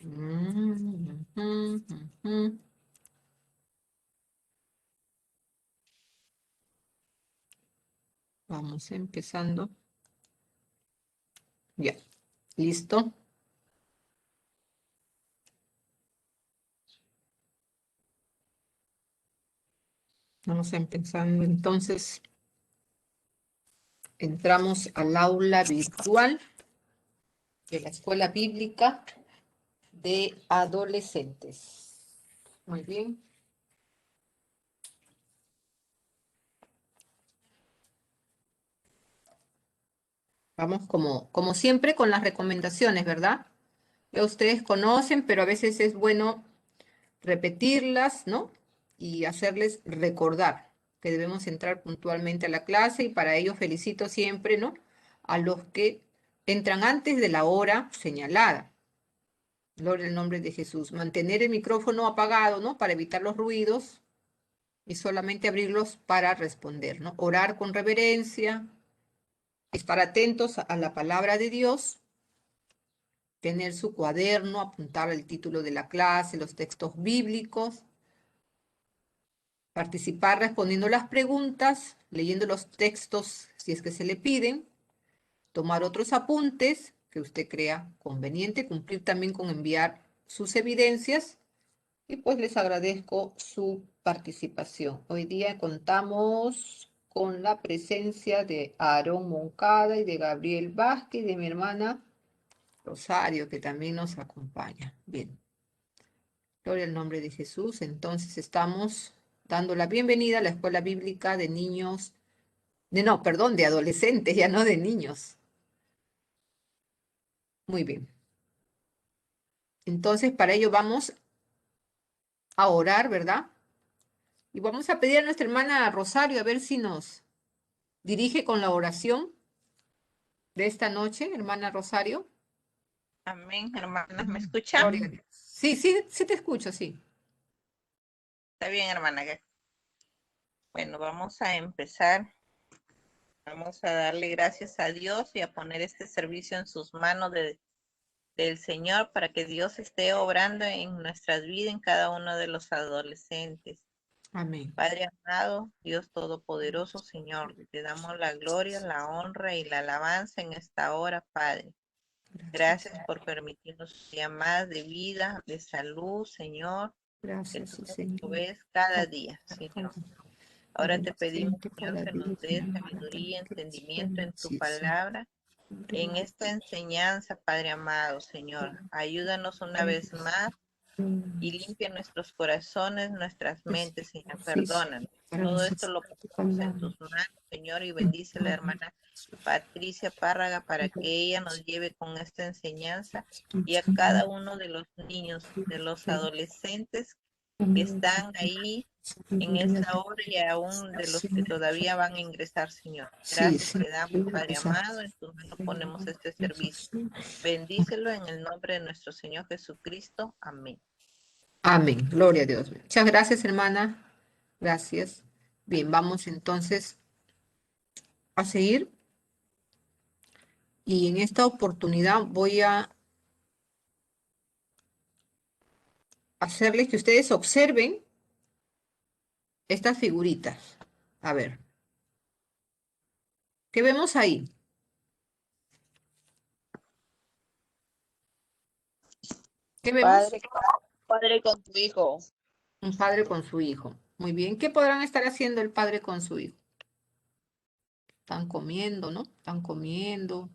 Ujú. Vamos empezando. Ya, listo. Vamos empezando entonces. Entramos al aula virtual de la Escuela Bíblica de Adolescentes. Muy bien. Vamos como siempre con las recomendaciones, ¿verdad? Ya ustedes conocen, pero a veces es bueno repetirlas, ¿no? Y hacerles recordar que debemos entrar puntualmente a la clase y para ello felicito siempre, ¿no? A los que entran antes de la hora señalada. Gloria al nombre de Jesús. Mantener el micrófono apagado, ¿no? Para evitar los ruidos y solamente abrirlos para responder, ¿no? Orar con reverencia, estar atentos a la palabra de Dios, tener su cuaderno, apuntar el título de la clase, los textos bíblicos, participar respondiendo las preguntas, leyendo los textos si es que se le piden, tomar otros apuntes que usted crea conveniente, cumplir también con enviar sus evidencias y pues les agradezco su participación. Hoy día contamos con la presencia de Aarón Moncada y de Gabriel Vázquez y de mi hermana Rosario, que también nos acompaña. Bien, gloria al nombre de Jesús. Entonces estamos dando la bienvenida a la Escuela Bíblica de Niños, no, perdón, de adolescentes, ya no de niños. Muy bien. Entonces, para ello vamos a orar, ¿verdad? Y vamos a pedir a nuestra hermana Rosario a ver si nos dirige con la oración de esta noche, hermana Rosario. Amén, hermanas, ¿me escucha? Gloria a Dios. Sí, sí, sí te escucho, sí. Está bien, hermana. Bueno, vamos a empezar. Vamos a darle gracias a Dios y a poner este servicio en sus manos del Señor para que Dios esté obrando en nuestras vidas, en cada uno de los adolescentes. Amén. Padre amado, Dios Todopoderoso, Señor, te damos la gloria, la honra y la alabanza en esta hora, Padre. Gracias por permitirnos un día más de vida, de salud, Señor, que Gracias, tú sí, nos Señor. provees cada día, Señor. Ahora te pedimos, Adolescente Señor, cada que día, nos des Señor, sabiduría, que les entendimiento pueden en tu decir, Señor. palabra, en esta enseñanza, Padre amado, Señor. Ayúdanos una vez más y limpia nuestros corazones, nuestras mentes, Señor. Perdónanos. Para Todo esto nosotros, lo tu ponemos en palabra. tus manos, Señor, y bendice a la hermana Patricia Párraga para que ella nos lleve con esta enseñanza y a cada uno de los niños, de los adolescentes que están ahí en esta hora y aún de los que todavía van a ingresar, Señor. Sí, Gracias sí, te damos, Padre amado, en tus manos ponemos este servicio. Bendícelo en el nombre de nuestro Señor Jesucristo. Amén. amén. Gloria a Dios. Muchas gracias, hermana. Gracias. Bien, vamos entonces a seguir. Y en esta oportunidad voy a hacerles que ustedes observen estas figuritas. A ver, ¿qué vemos ahí? ¿Qué vemos? Padre con tu hijo. Un padre con su hijo. Muy bien. ¿Qué podrán estar haciendo el padre con su hijo? Están comiendo, ¿no? Están comiendo.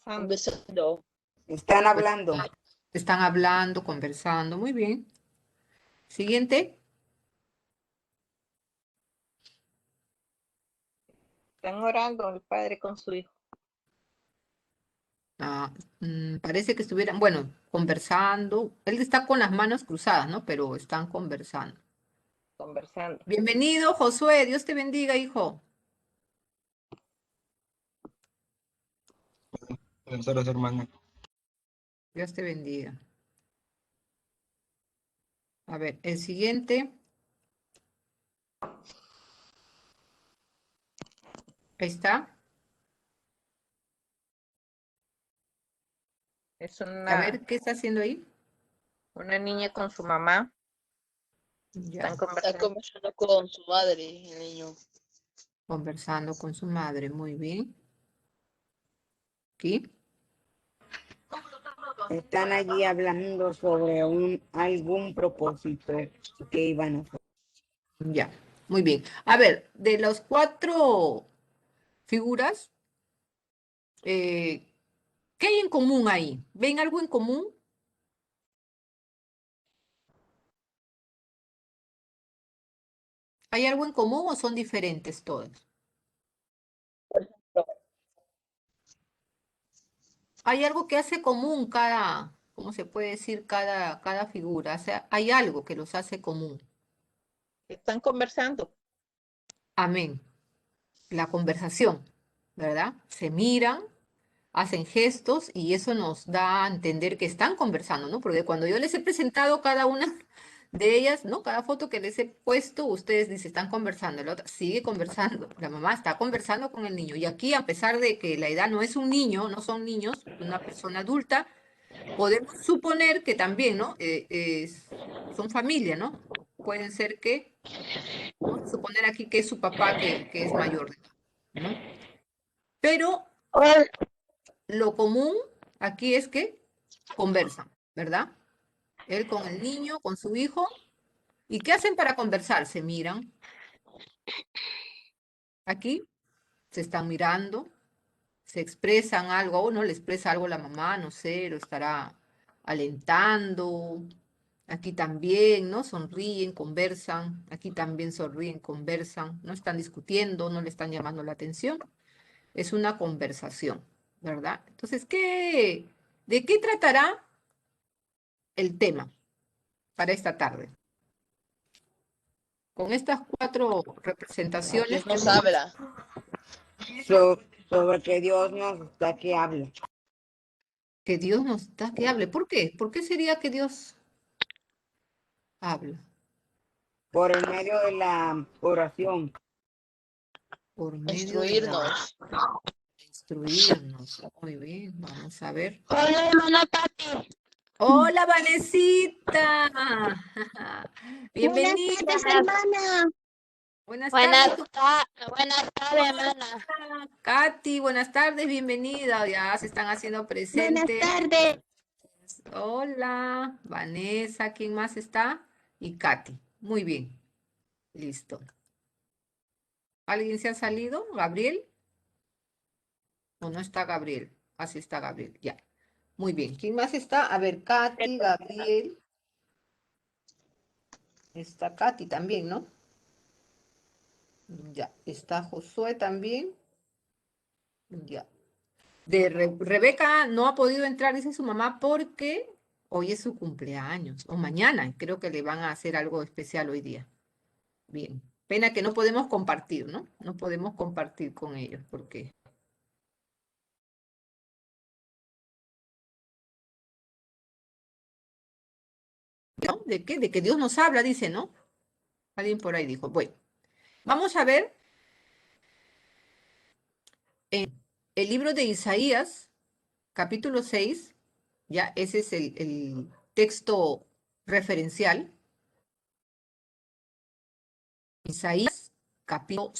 Conversando. Están Pues hablando. están hablando, conversando. Muy bien. Siguiente. Están orando el Padre con su Hijo. Ah, parece que estuvieran, bueno, conversando. Él está con las manos cruzadas, ¿no? Pero están conversando. Conversando. Bienvenido, Josué. Dios te bendiga, hijo. Buenas tardes, hermana. Dios te bendiga. A ver, el siguiente. Ahí está. Es A una, ver, ¿qué está haciendo ahí? Una niña con su mamá Ya, están Está conversando. conversando con su madre, el niño. conversando con su madre, muy bien. Aquí, Están allí hablando sobre algún propósito que iban a hacer. ya, muy bien. A ver, de las 4 figuras, ¿qué hay en común ahí? ¿Ven algo en común? ¿Hay algo en común o son diferentes todas? Hay algo que hace común cada, ¿cómo se puede decir? Cada figura. O sea, hay algo que los hace común. Están conversando. Amén. La conversación, ¿verdad? Se miran, hacen gestos y eso nos da a entender que están conversando, ¿no? Porque cuando yo les he presentado cada una de ellas, ¿no? Cada foto que les he puesto, ustedes dicen, están conversando, la otra sigue conversando, la mamá está conversando con el niño. Y aquí, a pesar de que la edad no es un niño, no son niños, una persona adulta, podemos suponer que también, ¿no? Son familia, ¿no? Pueden ser que, vamos a suponer aquí que es su papá que es mayor, ¿no? Pero lo común aquí es que conversan, ¿verdad? Él con el niño, con su hijo. ¿Y qué hacen para conversar? Se miran. Aquí se están mirando, se expresan algo, o no le expresa algo la mamá, no sé, lo estará alentando. Aquí también, ¿no? Sonríen, conversan. Aquí también sonríen, conversan. No están discutiendo, no le están llamando la atención. Es una conversación, ¿verdad? Entonces, ¿de qué tratará el tema para esta tarde? Con estas 4 representaciones Dios nos habla. Sobre que Dios nos da que habla. que Dios nos da que hable. ¿Por qué? ¿Por qué sería que Dios habla? Por el medio de la oración. Por medio de Instruirnos. instruirnos. Muy bien, vamos a ver. Hola, hermana Pati. Hola, Vanesita. Buenas Bienvenida. tardes, hermana. Buenas tardes, Buenas tardes, hermana. Katy. Buenas tardes, bienvenida. Ya se están haciendo Buenas presentes. tardes. Hola, Vanessa. ¿Quién más está? Y Katy. Muy bien. Listo. ¿Alguien se ha salido? ¿Gabriel? ¿O no está Gabriel? Así está Gabriel, ya. Muy bien. ¿Quién más está? A ver, Katy, Gabriel. Está Katy también, ¿no? Ya. Está Josué también. Ya. Rebeca no ha podido entrar, dice su mamá, porque hoy es su cumpleaños. O mañana. Creo que le van a hacer algo especial hoy día. Bien. Pena que no podemos compartir, ¿no? No podemos compartir con ellos porque... ¿No? ¿De qué? De que Dios nos habla, dice, ¿no? Alguien por ahí dijo. Bueno, vamos a ver en el libro de Isaías, capítulo 6, ya ese es el texto referencial. Isaías, capítulo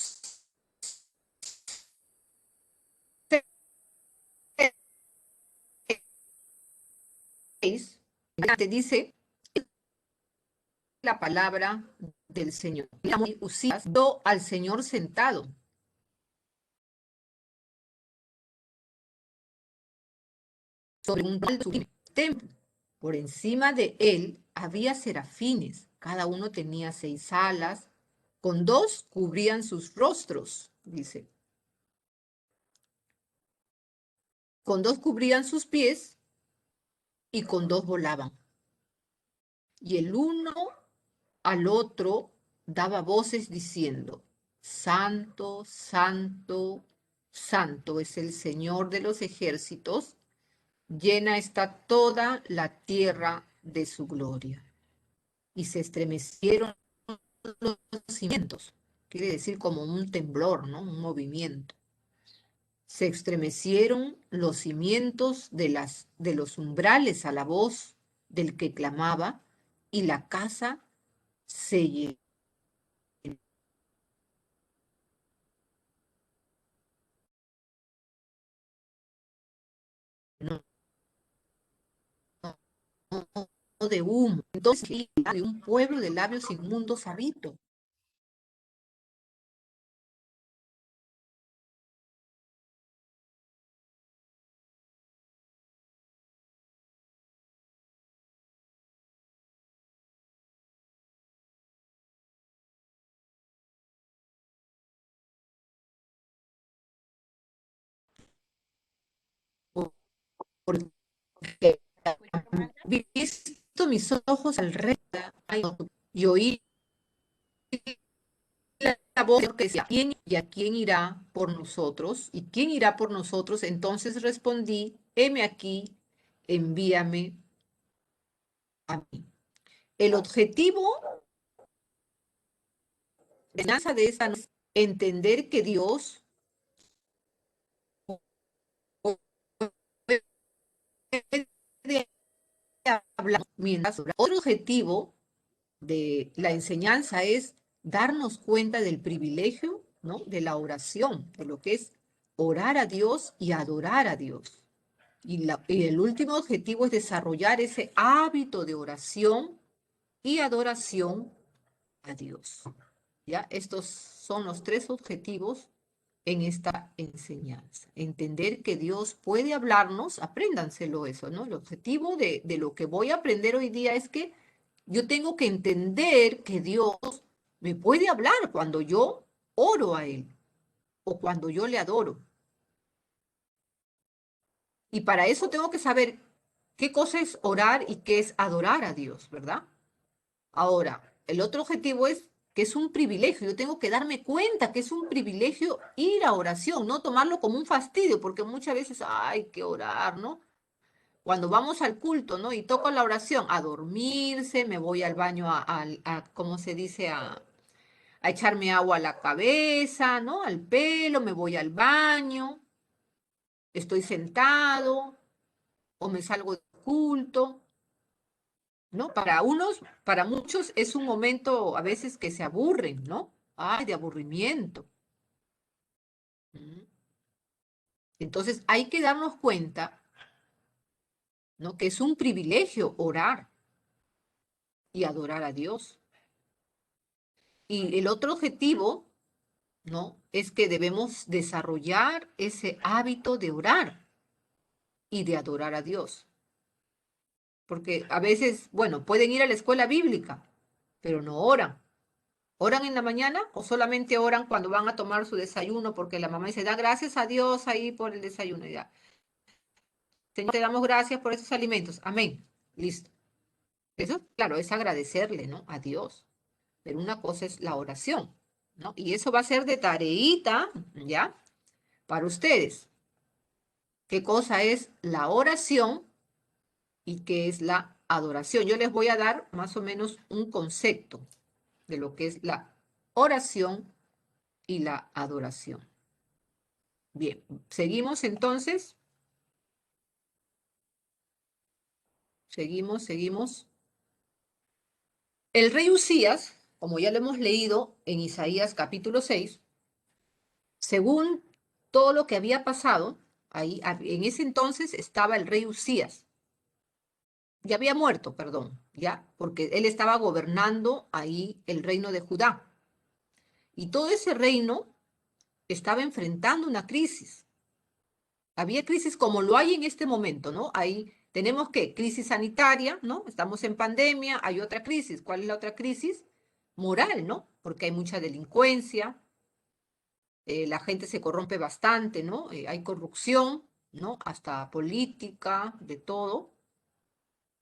6, te dice la palabra del Señor. Usías vio al Señor sentado sobre un templo. Por encima de él había serafines, cada uno tenía 6 alas, con 2 cubrían sus rostros, dice. Con 2 cubrían sus pies y con 2 volaban. Y el uno al otro daba voces diciendo, Santo, Santo, Santo es el Señor de los ejércitos, llena está toda la tierra de su gloria. Y se estremecieron los cimientos, quiere decir como un temblor, ¿no? Un movimiento. Se estremecieron los cimientos de los umbrales a la voz del que clamaba, y la casa se llenó de humo. Entonces, de un pueblo de labios inmundos habito. Porque he visto mis ojos al rey y oí la voz que decía, ¿quién y a quién irá por nosotros? ¿Y quién irá por nosotros? Entonces respondí, heme aquí, envíame a mí. El objetivo de la enseñanza de esta noche es entender que Dios puede hablar mientras ora. Otro objetivo de la enseñanza es darnos cuenta del privilegio, ¿no?, de la oración, de lo que es orar a Dios y adorar a Dios. Y el último objetivo es desarrollar ese hábito de oración y adoración a Dios. ¿Ya? Estos son los tres objetivos en esta enseñanza. Entender que Dios puede hablarnos, apréndanselo eso, ¿no? El objetivo de lo que voy a aprender hoy día es que yo tengo que entender que Dios me puede hablar cuando yo oro a Él o cuando yo le adoro. Y para eso tengo que saber qué cosa es orar y qué es adorar a Dios, ¿verdad? Ahora, el otro objetivo es que es un privilegio. Yo tengo que darme cuenta que es un privilegio ir a oración, no tomarlo como un fastidio, porque muchas veces hay que orar, ¿no? Cuando vamos al culto, ¿no? Y toco la oración, a dormirse, me voy al baño ¿cómo se dice? A echarme agua a la cabeza, ¿no? Al pelo, me voy al baño, estoy sentado o me salgo del culto, ¿no? Para muchos es un momento a veces que se aburren, ¿no? Ay, de aburrimiento. Entonces hay que darnos cuenta, ¿no?, que es un privilegio orar y adorar a Dios. Y el otro objetivo, ¿no?, es que debemos desarrollar ese hábito de orar y de adorar a Dios. Porque a veces, bueno, pueden ir a la escuela bíblica, pero no oran. ¿Oran en la mañana o solamente oran cuando van a tomar su desayuno? Porque la mamá dice, da gracias a Dios ahí por el desayuno. Ya. Señor, te damos gracias por esos alimentos. Amén. Listo. Eso, claro, es agradecerle, ¿no?, a Dios. Pero una cosa es la oración, ¿no? Y eso va a ser de tareita, ¿ya?, para ustedes. ¿Qué cosa es la oración y qué es la adoración? Yo les voy a dar más o menos un concepto de lo que es la oración y la adoración. Bien, seguimos entonces. Seguimos. El rey Usías, como ya lo hemos leído en Isaías capítulo 6, según todo lo que había pasado, ahí, en ese entonces estaba el rey Usías. Ya había muerto, perdón, ya, porque él estaba gobernando ahí el reino de Judá. Y todo ese reino estaba enfrentando una crisis. Había crisis como lo hay en este momento, ¿no? Ahí tenemos que crisis sanitaria, ¿no? Estamos en pandemia, hay otra crisis. ¿Cuál es la otra crisis? Moral, ¿no? Porque hay mucha delincuencia, la gente se corrompe bastante, ¿no? Hay corrupción, ¿no? Hasta política, de todo.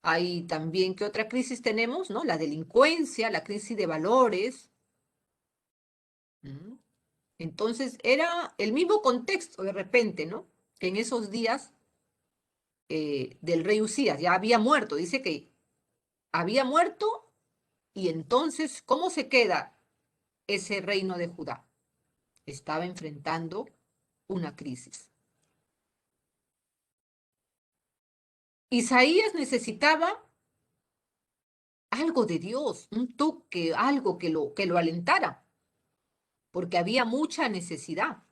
Hay también, ¿qué otra crisis tenemos? ¿No? La delincuencia, la crisis de valores. ¿Mm? Entonces, era el mismo contexto de repente, ¿no?, que en esos días del rey Usías, ya había muerto, dice que había muerto, y entonces, ¿cómo se queda ese reino de Judá? Estaba enfrentando una crisis. Isaías necesitaba algo de Dios, un toque, algo que lo alentara, porque había mucha necesidad.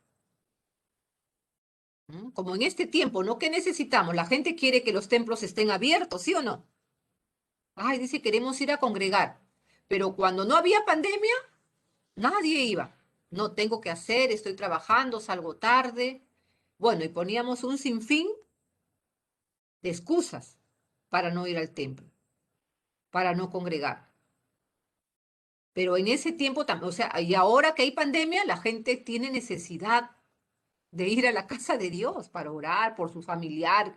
Como en este tiempo, ¿no? ¿Qué necesitamos? La gente quiere que los templos estén abiertos, ¿sí o no? Ay, dice, queremos ir a congregar. Pero cuando no había pandemia, nadie iba. No tengo que hacer, estoy trabajando, salgo tarde. Bueno, y poníamos un sinfín de excusas para no ir al templo, para no congregar. Pero en ese tiempo, o sea, y ahora que hay pandemia, la gente tiene necesidad de ir a la casa de Dios para orar por su familiar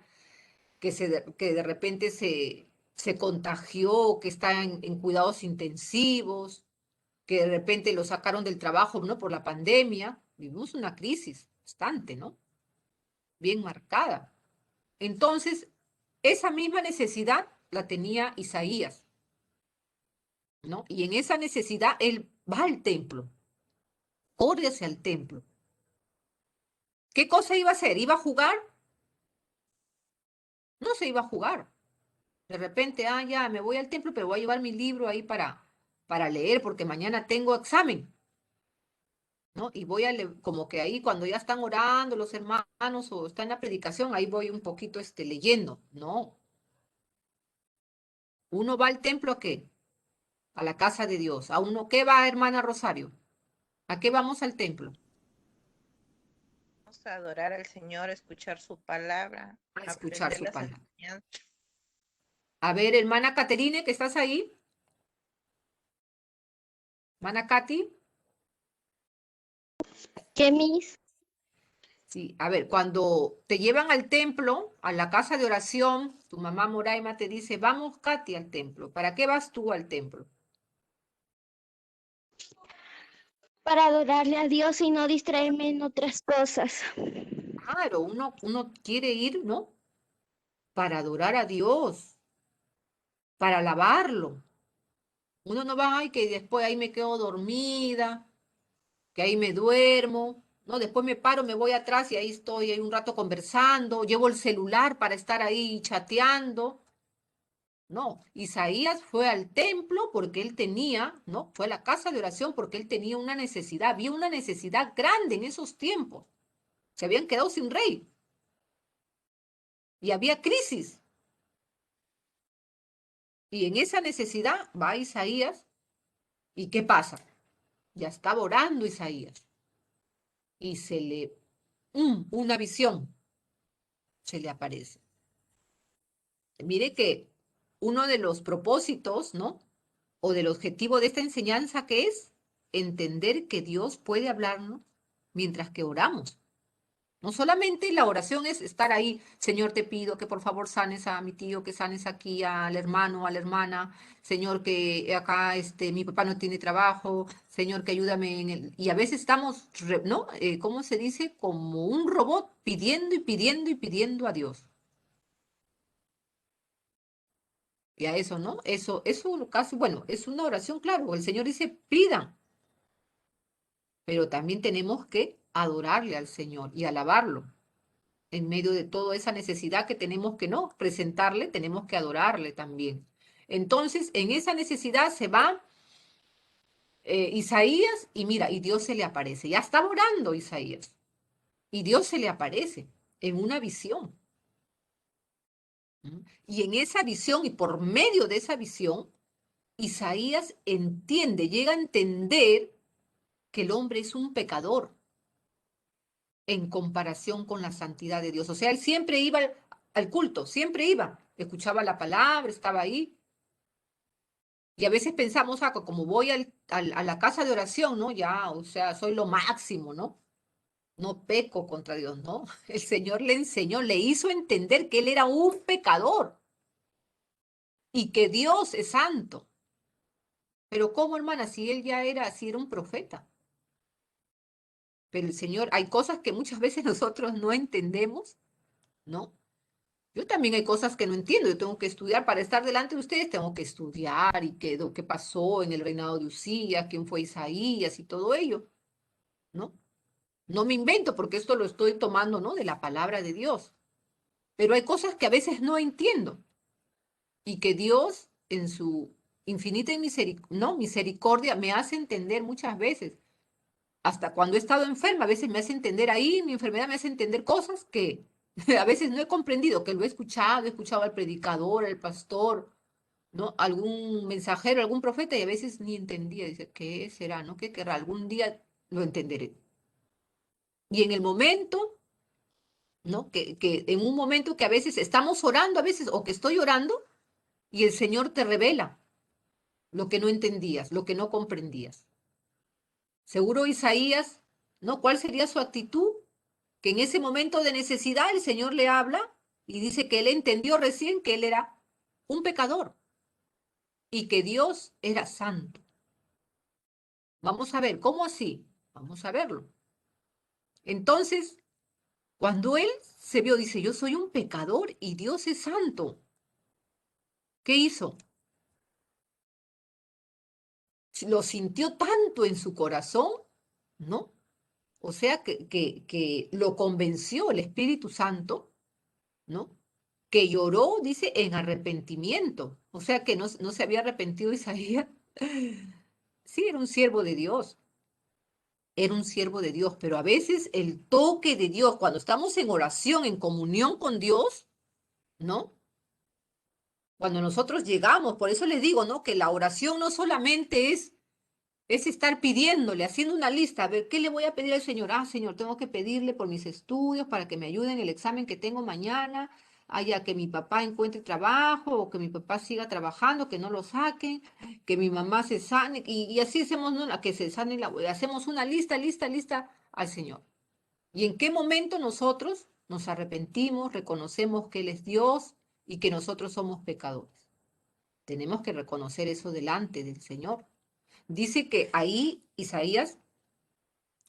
que de repente se contagió, que está en cuidados intensivos, que de repente lo sacaron del trabajo, ¿no? Por la pandemia. Vivimos una crisis constante, ¿no? Bien marcada. Entonces, esa misma necesidad la tenía Isaías, ¿no? Y en esa necesidad él va al templo, corre hacia el templo. ¿Qué cosa iba a hacer? ¿Iba a jugar? No se iba a jugar. De repente, ya, me voy al templo, pero voy a llevar mi libro ahí para leer, porque mañana tengo examen, ¿no? Y voy a leer, como que ahí cuando ya están orando los hermanos o está en la predicación, ahí voy un poquito leyendo. No. Uno va al templo ¿a qué? A la casa de Dios. ¿A uno qué va, hermana Rosario? ¿A qué vamos al templo? Vamos a adorar al Señor, a escuchar su palabra, A a escuchar aprender su las palabra. enseñanzas. A ver, hermana Caterine, ¿que estás ahí? Hermana Katy. ¿Qué, Miss? Sí, a ver, cuando te llevan al templo, a la casa de oración, tu mamá Moraima te dice, vamos, Katy, al templo. ¿Para qué vas tú al templo? Para adorarle a Dios y no distraerme en otras cosas. Claro, uno quiere ir, ¿no? Para adorar a Dios, para alabarlo. Uno no va, ay, que después ahí me quedo dormida, que ahí me duermo, ¿no? Después me paro, me voy atrás y ahí estoy ahí un rato conversando, llevo el celular para estar ahí chateando. No, Isaías fue al templo porque él tenía, ¿no? Fue a la casa de oración porque él tenía una necesidad, había una necesidad grande en esos tiempos. Se habían quedado sin rey y había crisis. Y en esa necesidad va Isaías y ¿qué pasa? Ya estaba orando Isaías y una visión se le aparece. Mire que uno de los propósitos, ¿no? O del objetivo de esta enseñanza que es entender que Dios puede hablarnos mientras que oramos. No solamente la oración es estar ahí, Señor, te pido que por favor sanes a mi tío, que sanes aquí al hermano, a la hermana, Señor, que acá mi papá no tiene trabajo, Señor, que ayúdame en el... Y a veces estamos, ¿no? ¿Cómo se dice? Como un robot pidiendo y pidiendo y pidiendo a Dios. Y a eso, ¿no? Eso casi, bueno, es una oración, claro. El Señor dice, pidan, pero también tenemos que adorarle al Señor y alabarlo. En medio de toda esa necesidad que tenemos que no presentarle, tenemos que adorarle también. Entonces, en esa necesidad se va Isaías y mira, y Dios se le aparece. Ya estaba orando Isaías y Dios se le aparece en una visión. ¿Mm? Y en esa visión y por medio de esa visión, Isaías entiende, llega a entender que el hombre es un pecador en comparación con la santidad de Dios. O sea, él siempre iba al culto, siempre iba, escuchaba la palabra, estaba ahí. Y a veces pensamos, como voy a la casa de oración, ¿no? Ya, o sea, soy lo máximo, ¿no? No peco contra Dios, ¿no? El Señor le enseñó, le hizo entender que él era un pecador y que Dios es santo. Pero ¿cómo, hermana? Si era un profeta. Pero el Señor, hay cosas que muchas veces nosotros no entendemos, ¿no? Yo también hay cosas que no entiendo, yo tengo que estudiar para estar delante de ustedes, tengo que estudiar y qué pasó en el reinado de Usías, quién fue Isaías y todo ello, ¿no? No me invento porque esto lo estoy tomando, ¿no? De la palabra de Dios. Pero hay cosas que a veces no entiendo y que Dios infinita en misericordia me hace entender muchas veces, hasta cuando he estado enferma, a veces me hace entender ahí, mi enfermedad me hace entender cosas que a veces no he comprendido, que lo he escuchado al predicador, al pastor, ¿no? Algún mensajero, algún profeta, y a veces ni entendía. Dice, ¿qué será, no? ¿Qué querrá? Algún día lo entenderé. Y en el momento, ¿no? Que en un momento que a veces estamos orando, a veces, o que estoy orando, y el Señor te revela lo que no entendías, lo que no comprendías. Seguro Isaías, ¿no? ¿Cuál sería su actitud? Que en ese momento de necesidad el Señor le habla y dice que él entendió recién que él era un pecador y que Dios era santo. Vamos a ver, ¿cómo así? Vamos a verlo. Entonces, cuando él se vio, dice, yo soy un pecador y Dios es santo. ¿Qué hizo? Lo sintió tanto en su corazón, ¿no? O sea, que lo convenció el Espíritu Santo, ¿no? Que lloró, dice, en arrepentimiento. O sea, que no se había arrepentido Isaías. Sí, era un siervo de Dios. Era un siervo de Dios, pero a veces el toque de Dios, cuando estamos en oración, en comunión con Dios, ¿no? Cuando nosotros llegamos, por eso les digo, ¿no? Que la oración no solamente es estar pidiéndole, haciendo una lista, a ver, ¿qué le voy a pedir al Señor? Ah, Señor, tengo que pedirle por mis estudios, para que me ayude en el examen que tengo mañana, haya que mi papá encuentre trabajo, o que mi papá siga trabajando, que no lo saquen, que mi mamá se sane, y así hacemos, ¿no? Que se sane hacemos una lista al Señor. ¿Y en qué momento nosotros nos arrepentimos, reconocemos que Él es Dios y que nosotros somos pecadores? Tenemos que reconocer eso delante del Señor. Dice que ahí Isaías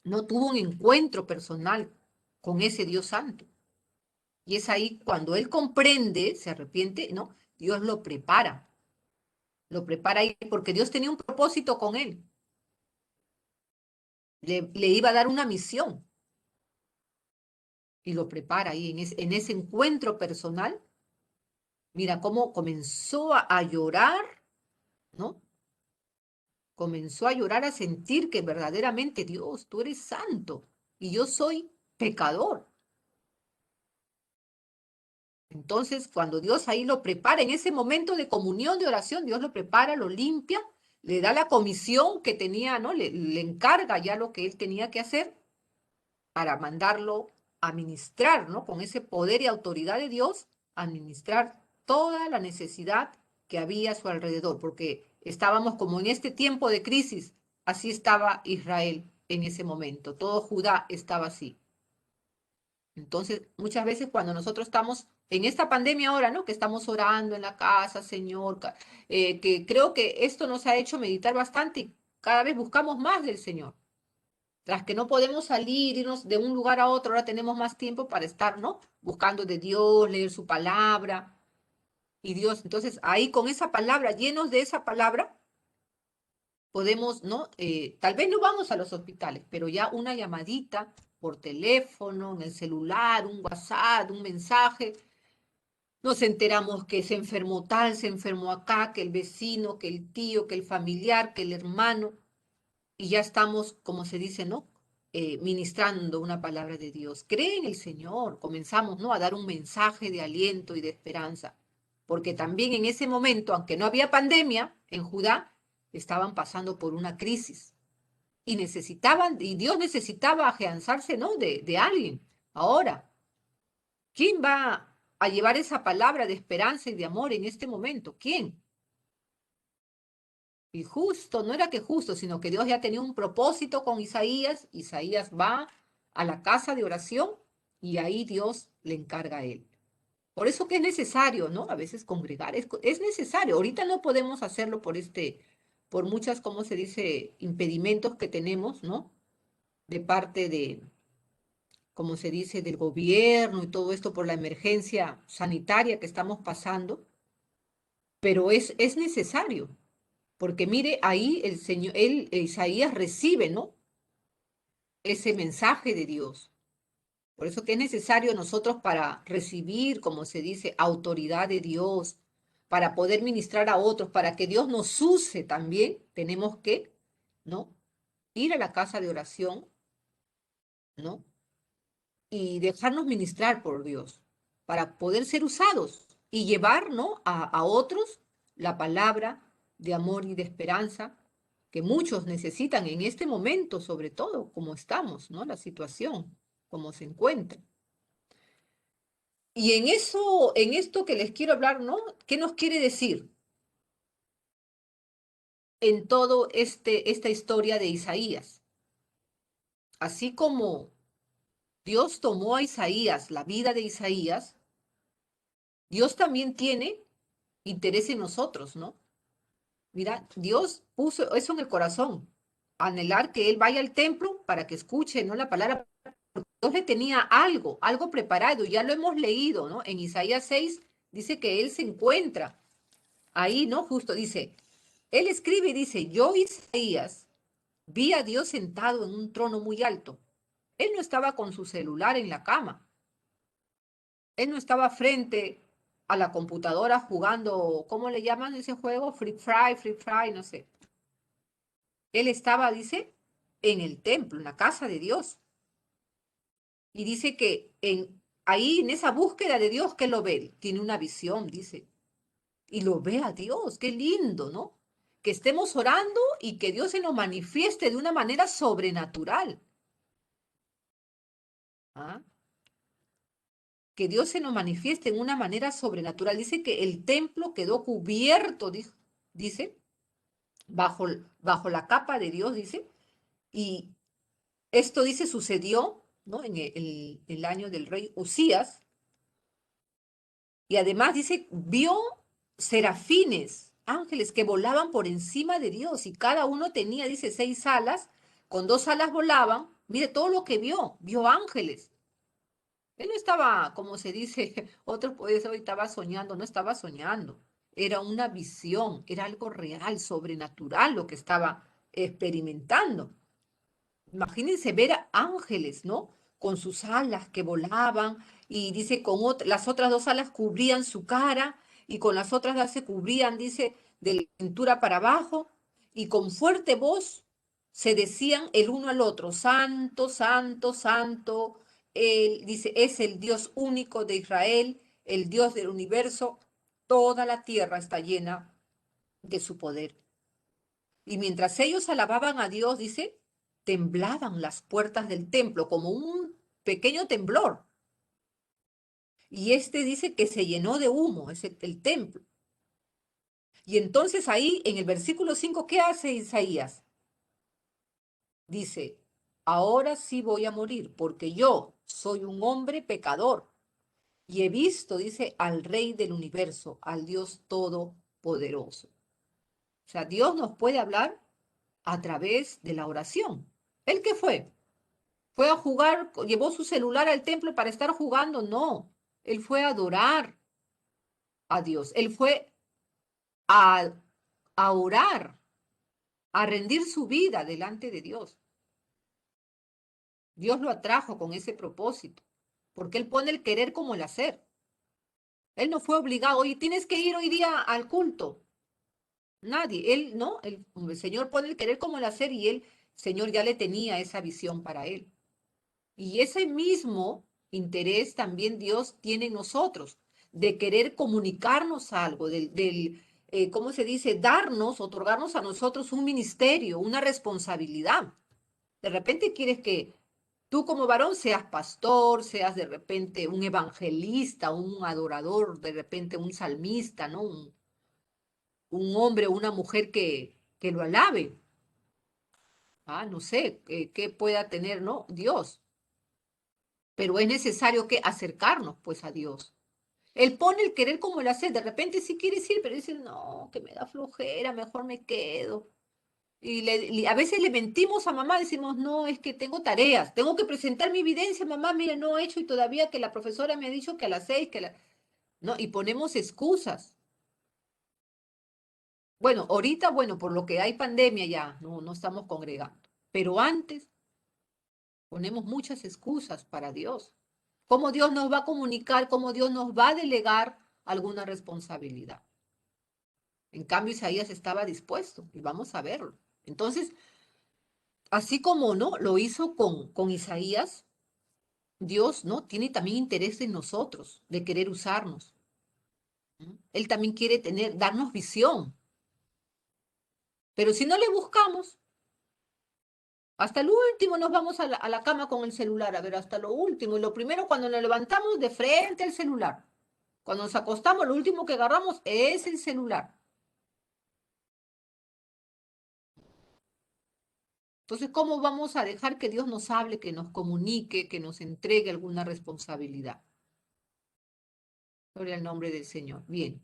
no tuvo un encuentro personal con ese Dios santo. Y es ahí cuando él comprende, se arrepiente, ¿no? Dios lo prepara ahí porque Dios tenía un propósito con él. Le iba a dar una misión y lo prepara ahí en ese encuentro personal. Mira cómo comenzó a llorar, ¿no? Comenzó a llorar, a sentir que verdaderamente Dios, tú eres santo y yo soy pecador. Entonces, cuando Dios ahí lo prepara, en ese momento de comunión, de oración, Dios lo prepara, lo limpia, le da la comisión que tenía, ¿no? Le encarga ya lo que él tenía que hacer para mandarlo a ministrar, ¿no? Con ese poder y autoridad de Dios, a administrar toda la necesidad que había a su alrededor, porque estábamos como en este tiempo de crisis, así estaba Israel en ese momento, todo Judá estaba así. Entonces, muchas veces cuando nosotros estamos en esta pandemia ahora, ¿no? Que estamos orando en la casa, Señor, que creo que esto nos ha hecho meditar bastante y cada vez buscamos más del Señor. Tras que no podemos salir, irnos de un lugar a otro, ahora tenemos más tiempo para estar, ¿no? Buscando de Dios, leer su palabra y Dios. Entonces, ahí con esa palabra, llenos de esa palabra, podemos, ¿no? Tal vez no vamos a los hospitales, pero ya una llamadita por teléfono, en el celular, un WhatsApp, un mensaje, nos enteramos que se enfermó tal, se enfermó acá, que el vecino, que el tío, que el familiar, que el hermano, y ya estamos, como se dice, ¿no? Ministrando una palabra de Dios. Cree en el Señor, comenzamos, ¿no? A dar un mensaje de aliento y de esperanza, porque también en ese momento, aunque no había pandemia en Judá, estaban pasando por una crisis y y Dios necesitaba afianzarse, ¿no? De alguien. Ahora, ¿quién va a llevar esa palabra de esperanza y de amor en este momento? ¿Quién? Y justo, no era que justo, sino que Dios ya tenía un propósito con Isaías. Isaías va a la casa de oración y ahí Dios le encarga a él. Por eso que es necesario, ¿no? A veces congregar, es necesario. Ahorita no podemos hacerlo por muchas, ¿cómo se dice?, impedimentos que tenemos, ¿no? De parte de, como se dice, del gobierno y todo esto por la emergencia sanitaria que estamos pasando, pero es necesario, porque mire, ahí el Señor, Isaías recibe, ¿no? Ese mensaje de Dios. Por eso que es necesario nosotros para recibir, como se dice, autoridad de Dios, para poder ministrar a otros, para que Dios nos use también, tenemos que, ¿no? Ir a la casa de oración, ¿no? Y dejarnos ministrar por Dios, para poder ser usados y llevar, ¿no? a otros la palabra de amor y de esperanza que muchos necesitan en este momento, sobre todo, como estamos, ¿no? La situación, como se encuentra. Y en eso, en esto que les quiero hablar, ¿no? ¿Qué nos quiere decir en todo esta historia de Isaías? Así como Dios tomó a Isaías, la vida de Isaías, Dios también tiene interés en nosotros, ¿no? Mira, Dios puso eso en el corazón, anhelar que Él vaya al templo para que escuche, ¿no? La palabra. Dios le tenía algo preparado, ya lo hemos leído, ¿no? En Isaías 6 dice que Él se encuentra ahí, ¿no? Justo dice, Él escribe y dice, yo, Isaías, vi a Dios sentado en un trono muy alto. Él no estaba con su celular en la cama. Él no estaba frente a la computadora jugando, ¿cómo le llaman ese juego? Free Fry, no sé. Él estaba, dice, en el templo, en la casa de Dios. Y dice que ahí, en esa búsqueda de Dios, ¿qué lo ve? Tiene una visión, dice. Y lo ve a Dios, qué lindo, ¿no? Que estemos orando y que Dios se nos manifieste de una manera sobrenatural. ¿Ah? Que Dios se nos manifieste en una manera sobrenatural. Dice que el templo quedó cubierto, dice, bajo la capa de Dios, dice, y esto, dice, sucedió, ¿no? En el año del rey Usías, y además, dice, vio serafines, ángeles que volaban por encima de Dios, y cada uno tenía, dice, 6 alas, con 2 alas volaban. Mire todo lo que vio ángeles. Él no estaba, como se dice, otro pues hoy estaba soñando, no estaba soñando. Era una visión, era algo real, sobrenatural lo que estaba experimentando. Imagínense ver a ángeles, ¿no? Con sus alas que volaban y dice, las otras 2 alas cubrían su cara y con las otras 2 se cubrían, dice, de la cintura para abajo y con fuerte voz se decían el uno al otro, Santo, Santo, Santo. Él dice, es el Dios único de Israel, el Dios del universo. Toda la tierra está llena de su poder. Y mientras ellos alababan a Dios, dice, temblaban las puertas del templo como un pequeño temblor. Y dice que se llenó de humo, es el templo. Y entonces ahí en el versículo 5, ¿qué hace Isaías? Dice, ahora sí voy a morir porque yo soy un hombre pecador y he visto, dice, al Rey del universo, al Dios todopoderoso. O sea, Dios nos puede hablar a través de la oración. ¿El qué fue? ¿Fue a jugar, llevó su celular al templo para estar jugando? No, él fue a adorar a Dios, él fue a, a orar, a rendir su vida delante de Dios. Dios lo atrajo con ese propósito, porque él pone el querer como el hacer. Él no fue obligado, oye, tienes que ir hoy día al culto. Nadie, él no, el Señor pone el querer como el hacer y Señor ya le tenía esa visión para él. Y ese mismo interés también Dios tiene en nosotros, de querer comunicarnos algo, ¿cómo se dice? Otorgarnos a nosotros un ministerio, una responsabilidad. De repente quieres que tú como varón seas pastor, seas de repente un evangelista, un adorador, de repente un salmista, ¿no? Un hombre o una mujer que lo alabe. No sé, qué pueda tener, ¿no? Dios. Pero es necesario que acercarnos pues a Dios. Él pone el querer como el hacer. De repente sí quieres ir, pero dices, no, que me da flojera, mejor me quedo. Y a veces le mentimos a mamá, decimos, no, es que tengo tareas, tengo que presentar mi evidencia, mamá, mire, no he hecho y todavía que la profesora me ha dicho que a las 6, No, y ponemos excusas. Bueno, ahorita, bueno, por lo que hay pandemia ya, no estamos congregando. Pero antes ponemos muchas excusas para Dios. ¿Cómo Dios nos va a comunicar? ¿Cómo Dios nos va a delegar alguna responsabilidad? En cambio, Isaías estaba dispuesto y vamos a verlo. Entonces, así como no lo hizo con Isaías, Dios no tiene también interés en nosotros, de querer usarnos. Él también quiere darnos visión. Pero si no le buscamos, hasta lo último nos vamos a la cama con el celular, a ver, hasta lo último. Y lo primero, cuando nos levantamos, de frente al celular. Cuando nos acostamos, lo último que agarramos es el celular. Entonces, ¿cómo vamos a dejar que Dios nos hable, que nos comunique, que nos entregue alguna responsabilidad? Gloria al nombre del Señor. Bien.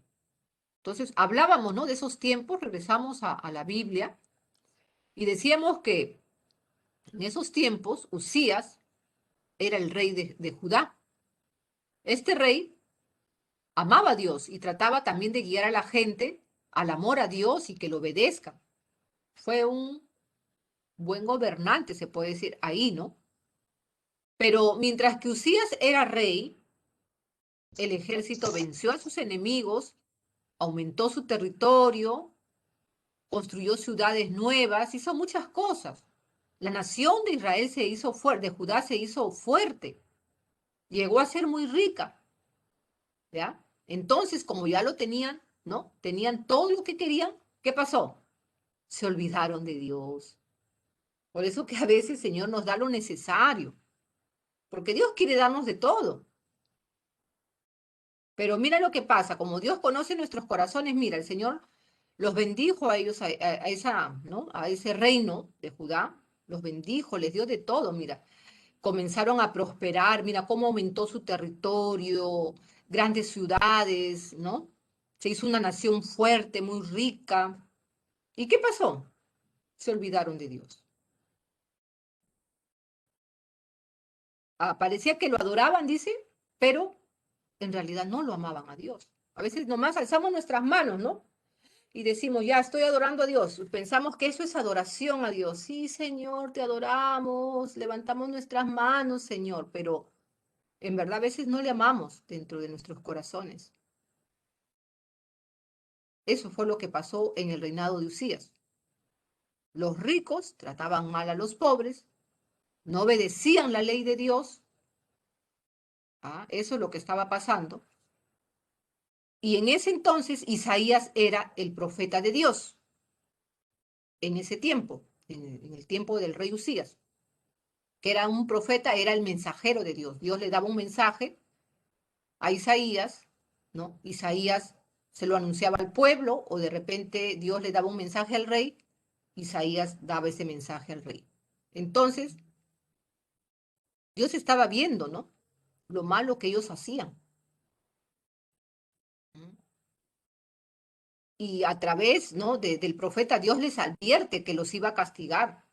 Entonces, hablábamos, ¿no? De esos tiempos, regresamos a la Biblia y decíamos que en esos tiempos, Usías era el rey de Judá. Este rey amaba a Dios y trataba también de guiar a la gente al amor a Dios y que lo obedezca. Fue un buen gobernante, se puede decir ahí, ¿no? Pero mientras que Usías era rey, el ejército venció a sus enemigos, aumentó su territorio, construyó ciudades nuevas, hizo muchas cosas. La nación de Israel se hizo fuerte, de Judá se hizo fuerte, llegó a ser muy rica, ¿ya? Entonces, como ya lo tenían, ¿no? Tenían todo lo que querían, ¿qué pasó? Se olvidaron de Dios. Por eso que a veces el Señor nos da lo necesario, porque Dios quiere darnos de todo. Pero mira lo que pasa, como Dios conoce nuestros corazones, mira, el Señor los bendijo a ellos, ¿no? A ese reino de Judá, los bendijo, les dio de todo, mira. Comenzaron a prosperar, mira cómo aumentó su territorio, grandes ciudades, ¿no? Se hizo una nación fuerte, muy rica. ¿Y qué pasó? Se olvidaron de Dios. Parecía que lo adoraban, dice, pero en realidad no lo amaban a Dios. A veces nomás alzamos nuestras manos, ¿no? Y decimos, ya estoy adorando a Dios. Pensamos que eso es adoración a Dios. Sí, Señor, te adoramos, levantamos nuestras manos, Señor, pero en verdad a veces no le amamos dentro de nuestros corazones. Eso fue lo que pasó en el reinado de Usías. Los ricos trataban mal a los pobres, no obedecían la ley de Dios. Eso es lo que estaba pasando. Y en ese entonces Isaías era el profeta de Dios. En ese tiempo, en el tiempo del rey Usías, que era un profeta, era el mensajero de Dios. Dios le daba un mensaje a Isaías, ¿no? Isaías se lo anunciaba al pueblo o de repente Dios le daba un mensaje al rey, Isaías daba ese mensaje al rey. Entonces, Dios estaba viendo, ¿no? Lo malo que ellos hacían. Y a través, ¿no? del profeta, Dios les advierte que los iba a castigar.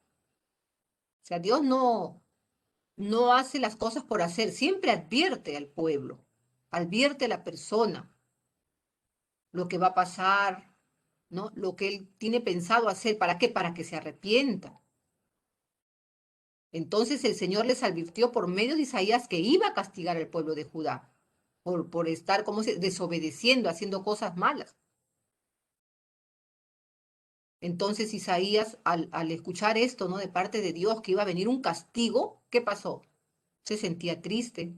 O sea, Dios no hace las cosas por hacer, siempre advierte al pueblo, advierte a la persona lo que va a pasar, ¿no? Lo que él tiene pensado hacer, ¿para qué? Para que se arrepienta. Entonces el Señor les advirtió por medio de Isaías que iba a castigar al pueblo de Judá por estar, desobedeciendo, haciendo cosas malas. Entonces Isaías, al escuchar esto, ¿no? De parte de Dios, que iba a venir un castigo, ¿qué pasó? Se sentía triste,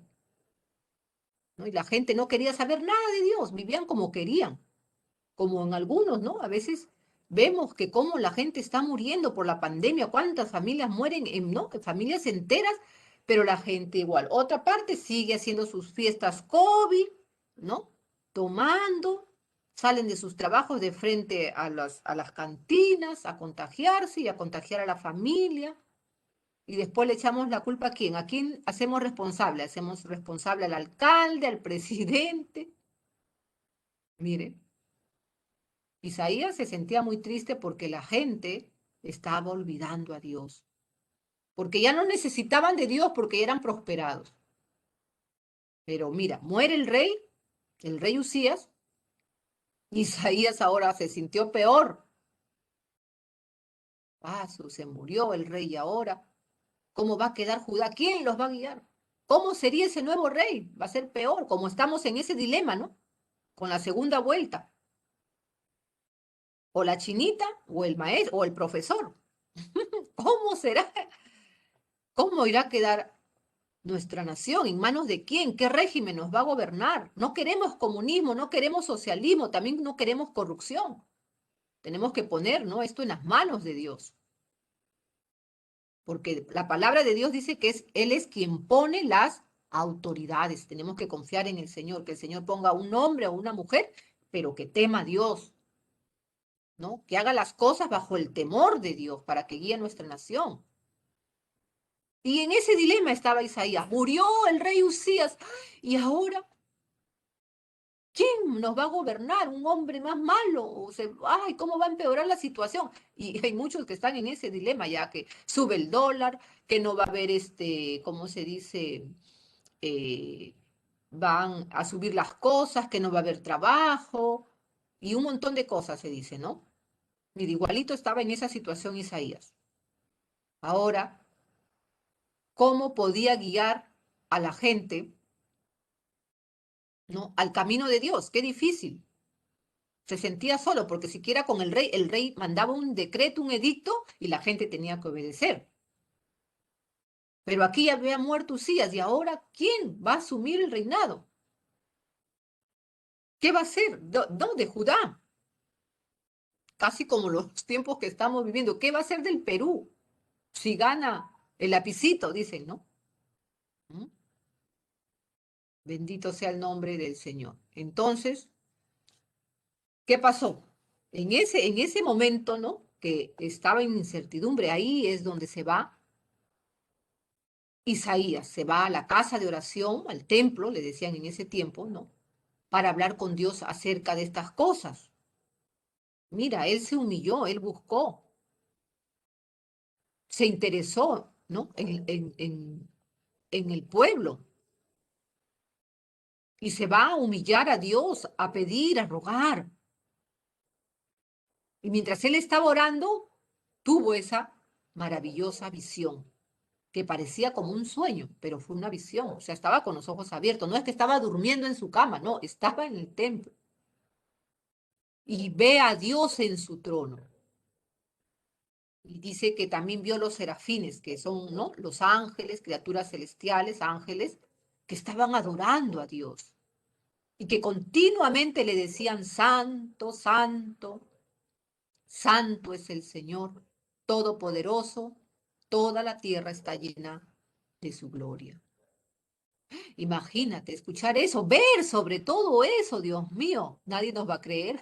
¿no? Y la gente no quería saber nada de Dios, vivían como querían, como en algunos, ¿no? A veces vemos que cómo la gente está muriendo por la pandemia, cuántas familias mueren, ¿no? Familias enteras, pero la gente igual. Otra parte sigue haciendo sus fiestas COVID, ¿no? Tomando, salen de sus trabajos de frente a las cantinas a contagiarse y a contagiar a la familia. Y después le echamos la culpa a quién. ¿A quién hacemos responsable? Hacemos responsable al alcalde, al presidente. Mire, Isaías se sentía muy triste porque la gente estaba olvidando a Dios. Porque ya no necesitaban de Dios porque ya eran prosperados. Pero mira, muere el rey Usías. Isaías ahora se sintió peor. Se murió el rey ahora. ¿Cómo va a quedar Judá? ¿Quién los va a guiar? ¿Cómo sería ese nuevo rey? Va a ser peor, como estamos en ese dilema, ¿no? Con la segunda vuelta. o la chinita, o el maestro, o el profesor. ¿Cómo será? ¿Cómo irá a quedar nuestra nación? ¿En manos de quién? ¿Qué régimen nos va a gobernar? No queremos comunismo, no queremos socialismo, también no queremos corrupción. Tenemos que poner, ¿no?, esto en las manos de Dios. Porque la palabra de Dios dice que Él es quien pone las autoridades. Tenemos que confiar en el Señor, que el Señor ponga un hombre o una mujer, pero que tema a Dios, ¿no? Que haga las cosas bajo el temor de Dios para que guíe a nuestra nación. Y en ese dilema estaba Isaías. Murió el rey Usías. Y ahora, ¿quién nos va a gobernar? ¿Un hombre más malo? Ay, ¿cómo va a empeorar la situación? Y hay muchos que están en ese dilema ya, que sube el dólar, que no va a haber ¿cómo se dice? Eh, Van a subir las cosas, que no va a haber trabajo y un montón de cosas se dice, ¿no? Mira, igualito estaba en esa situación Isaías. Ahora, ¿cómo podía guiar a la gente, ¿no?, al camino de Dios? Qué difícil. Se sentía solo porque siquiera con el rey mandaba un decreto, un edicto y la gente tenía que obedecer. Pero aquí había muerto Usías y ahora ¿quién va a asumir el reinado? ¿Qué va a ser? No, de Judá. Casi como los tiempos que estamos viviendo. ¿Qué va a ser del Perú si gana el lapicito? Dicen, ¿no? ¿Mm? Bendito sea el nombre del Señor. Entonces, ¿qué pasó? En ese momento, ¿no?, que estaba en incertidumbre, ahí es donde se va Isaías, se va a la casa de oración, al templo, le decían en ese tiempo, ¿no?, para hablar con Dios acerca de estas cosas. Mira, él se humilló, él buscó, se interesó, ¿no?, en el pueblo. Y se va a humillar a Dios, a pedir, a rogar. Y mientras él estaba orando, tuvo esa maravillosa visión, que parecía como un sueño, pero fue una visión. O sea, estaba con los ojos abiertos. No es que estaba durmiendo en su cama, no, estaba en el templo. Y ve a Dios en su trono. Y dice que también vio los serafines, que son, ¿no?, los ángeles, criaturas celestiales, ángeles, que estaban adorando a Dios. Y que continuamente le decían, santo, santo, santo es el Señor, todopoderoso, toda la tierra está llena de su gloria. Imagínate, escuchar eso, ver sobre todo eso, Dios mío, nadie nos va a creer.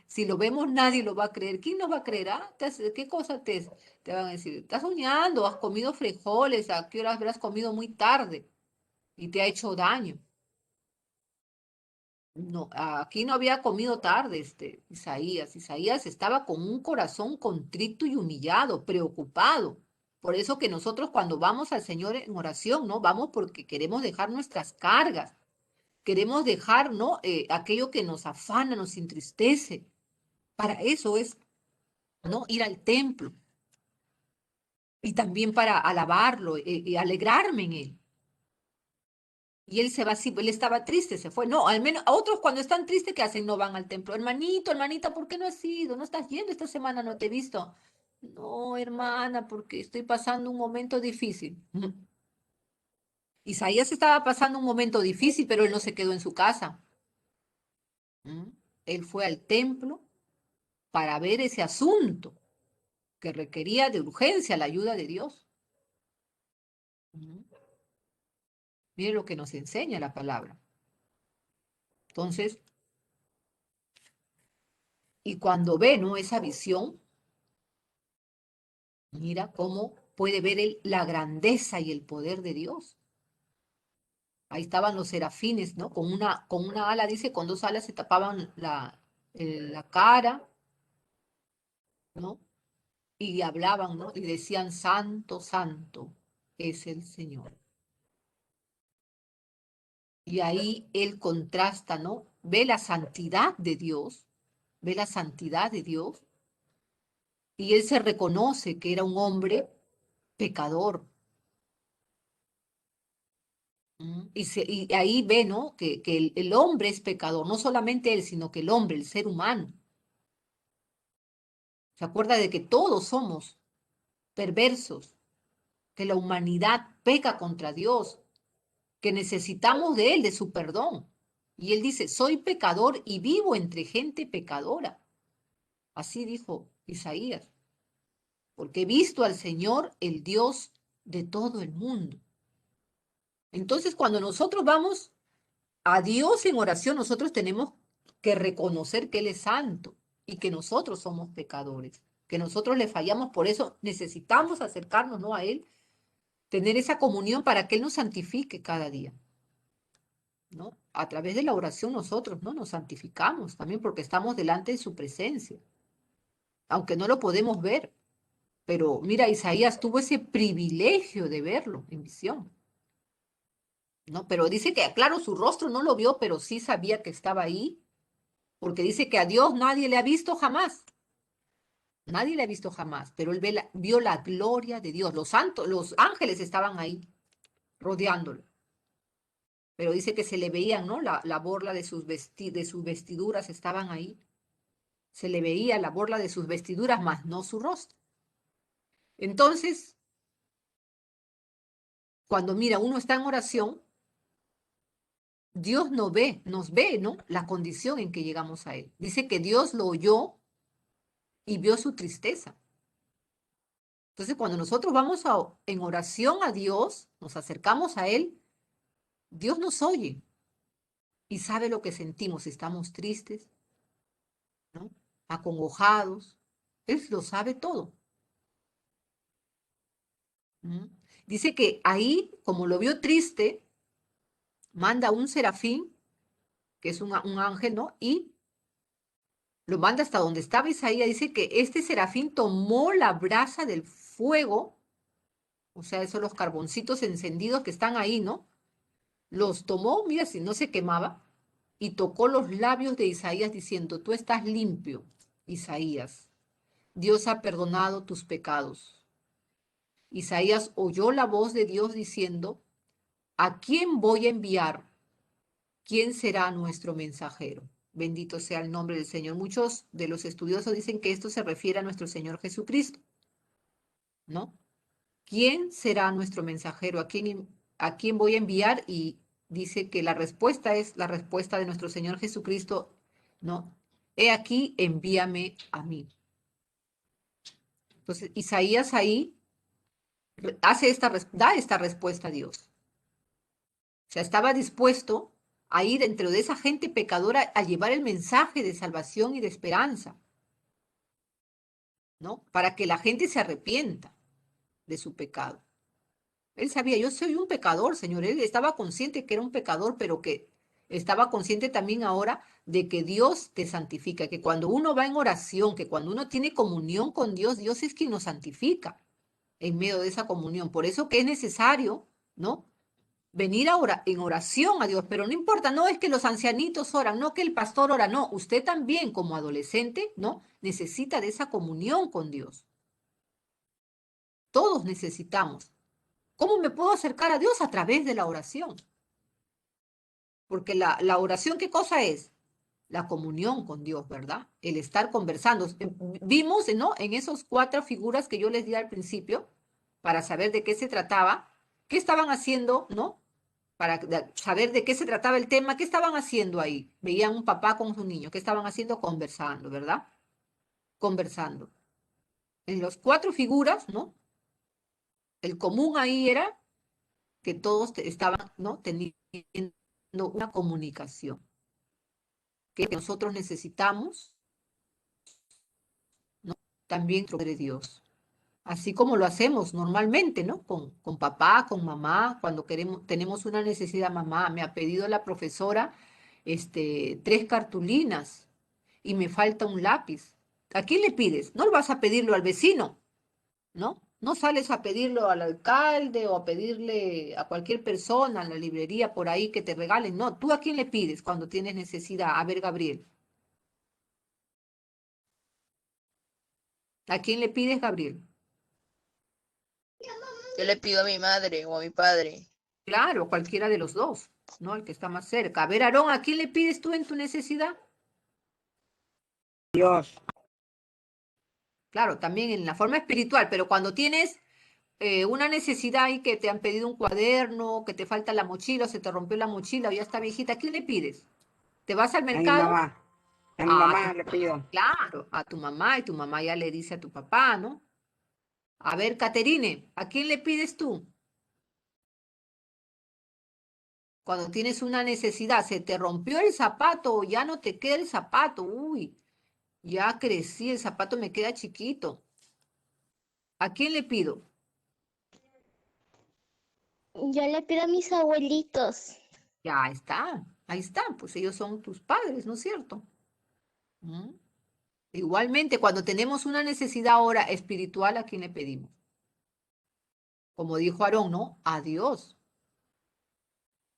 Si lo vemos, nadie lo va a creer. ¿Quién nos va a creer? ¿Ah? ¿Qué cosa te van a decir? ¿Estás soñando? ¿Has comido frijoles? ¿A qué horas habrás comido muy tarde? Y te ha hecho daño. No, aquí no había comido tarde Isaías. Isaías estaba con un corazón contrito y humillado, preocupado. Por eso que nosotros cuando vamos al Señor en oración, ¿no? Vamos porque queremos dejar nuestras cargas, queremos dejar, ¿no?, aquello que nos afana, nos entristece. Para eso es, ¿no?, ir al templo y también para alabarlo y alegrarme en él. Y él se va así, él estaba triste, se fue. No, al menos a otros cuando están tristes, ¿qué hacen? No van al templo. Hermanito, hermanita, ¿por qué no has ido? ¿No estás yendo esta semana? No te he visto. No, hermana, porque estoy pasando un momento difícil. Isaías estaba pasando un momento difícil, pero él no se quedó en su casa. Él fue al templo para ver ese asunto que requería de urgencia la ayuda de Dios. Mire lo que nos enseña la palabra. Entonces, y cuando ve, ¿no?, esa visión, mira cómo puede ver él la grandeza y el poder de Dios. Ahí estaban los serafines, ¿no? Con una ala, dice, con dos alas se tapaban la cara, ¿no? Y hablaban, ¿no? Y decían, santo, santo es el Señor. Y ahí él contrasta, ¿no? Ve la santidad de Dios, ve la santidad de Dios, y él se reconoce que era un hombre pecador. Y ahí ve, ¿no?, que el hombre es pecador, no solamente él, sino que el hombre, el ser humano. Se acuerda de que todos somos perversos, que la humanidad peca contra Dios, que necesitamos de Él, de su perdón. Y Él dice, soy pecador y vivo entre gente pecadora. Así dijo Isaías, porque he visto al Señor, el Dios de todo el mundo. Entonces, cuando nosotros vamos a Dios en oración, nosotros tenemos que reconocer que Él es santo y que nosotros somos pecadores, que nosotros le fallamos. Por eso necesitamos acercarnos, ¿no?, a Él, tener esa comunión para que Él nos santifique cada día, ¿no? A través de la oración nosotros, ¿no?, nos santificamos también porque estamos delante de su presencia, aunque no lo podemos ver. Pero mira, Isaías tuvo ese privilegio de verlo en visión, ¿no? Pero dice que, claro, su rostro no lo vio, pero sí sabía que estaba ahí, porque dice que a Dios nadie le ha visto jamás. Nadie le ha visto jamás, pero él vio la gloria de Dios. Los santos, los ángeles estaban ahí, rodeándolo. Pero dice que se le veían, ¿no? La borla de sus vestiduras estaban ahí. Se le veía la borla de sus vestiduras, mas no su rostro. Entonces, cuando mira, uno está en oración, Dios nos ve, ¿no?, la condición en que llegamos a Él. Dice que Dios lo oyó y vio su tristeza. Entonces, cuando nosotros vamos en oración a Dios, nos acercamos a Él, Dios nos oye y sabe lo que sentimos, si estamos tristes, ¿no?, acongojados. Él lo sabe todo. ¿Mm? Dice que ahí, como lo vio triste, manda un serafín, que es un ángel, ¿no?, y lo manda hasta donde estaba Isaías. Dice que este serafín tomó la brasa del fuego, o sea, esos los carboncitos encendidos que están ahí, ¿no? Los tomó, mira, si no se quemaba, y tocó los labios de Isaías diciendo, tú estás limpio, Isaías. Dios ha perdonado tus pecados. Isaías oyó la voz de Dios diciendo, ¿a quién voy a enviar? ¿Quién será nuestro mensajero? Bendito sea el nombre del Señor. Muchos de los estudiosos dicen que esto se refiere a nuestro Señor Jesucristo, ¿no? ¿Quién será nuestro mensajero? ¿A quién voy a enviar? Y dice que la respuesta es la respuesta de nuestro Señor Jesucristo, ¿no? He aquí, envíame a mí. Entonces, Isaías ahí da esta respuesta a Dios. O sea, estaba dispuesto a ir dentro de esa gente pecadora a llevar el mensaje de salvación y de esperanza, ¿no? Para que la gente se arrepienta de su pecado. Él sabía, yo soy un pecador, Señor. Él estaba consciente que era un pecador, pero que estaba consciente también ahora de que Dios te santifica, que cuando uno va en oración, que cuando uno tiene comunión con Dios, Dios es quien nos santifica en medio de esa comunión. Por eso que es necesario, ¿no?, venir en oración a Dios, pero no importa, no es que los ancianitos oran, no que el pastor ora, no, usted también como adolescente, ¿no?, necesita de esa comunión con Dios. Todos necesitamos. ¿Cómo me puedo acercar a Dios? A través de la oración. Porque la oración, ¿qué cosa es? La comunión con Dios, ¿verdad? El estar conversando. Vimos, ¿no?, en esas 4 figuras que yo les di al principio, para saber de qué se trataba, qué estaban haciendo, ¿no?, para saber de qué se trataba el tema, ¿qué estaban haciendo ahí? Veían un papá con su niño, ¿qué estaban haciendo? Conversando, ¿verdad? Conversando. En las 4 figuras, ¿no?, el común ahí era que todos estaban, ¿no?, teniendo una comunicación que nosotros necesitamos, ¿no?, también de Dios. Así como lo hacemos normalmente, ¿no?, con papá, con mamá, cuando tenemos una necesidad. Mamá, me ha pedido la profesora 3 cartulinas y me falta un lápiz. ¿A quién le pides? No vas a pedirlo al vecino, ¿no? No sales a pedirlo al alcalde o a pedirle a cualquier persona en la librería por ahí que te regalen. No, ¿tú a quién le pides cuando tienes necesidad? A ver, Gabriel. ¿A quién le pides, Gabriel? Yo le pido a mi madre o a mi padre. Claro, cualquiera de los dos, ¿no? El que está más cerca. A ver, Aarón, ¿a quién le pides tú en tu necesidad? Dios. Claro, también en la forma espiritual, pero cuando tienes una necesidad y que te han pedido un cuaderno, que te falta la mochila, o se te rompió la mochila, o ya está viejita, ¿a quién le pides? ¿Te vas al A mi mercado? mamá. A mi A mamá tu, le pido. claro, a tu mamá, y tu mamá ya le dice a tu papá, ¿no? A ver, Caterine, ¿a quién le pides tú? Cuando tienes una necesidad, se te rompió el zapato o ya no te queda el zapato, uy, ya crecí, el zapato me queda chiquito. ¿A quién le pido? Yo le pido a mis abuelitos. Ya está, ahí está, pues ellos son tus padres, ¿no es cierto? ¿Mm? Igualmente, cuando tenemos una necesidad ahora espiritual, ¿a quién le pedimos? Como dijo Aarón, ¿no? A Dios.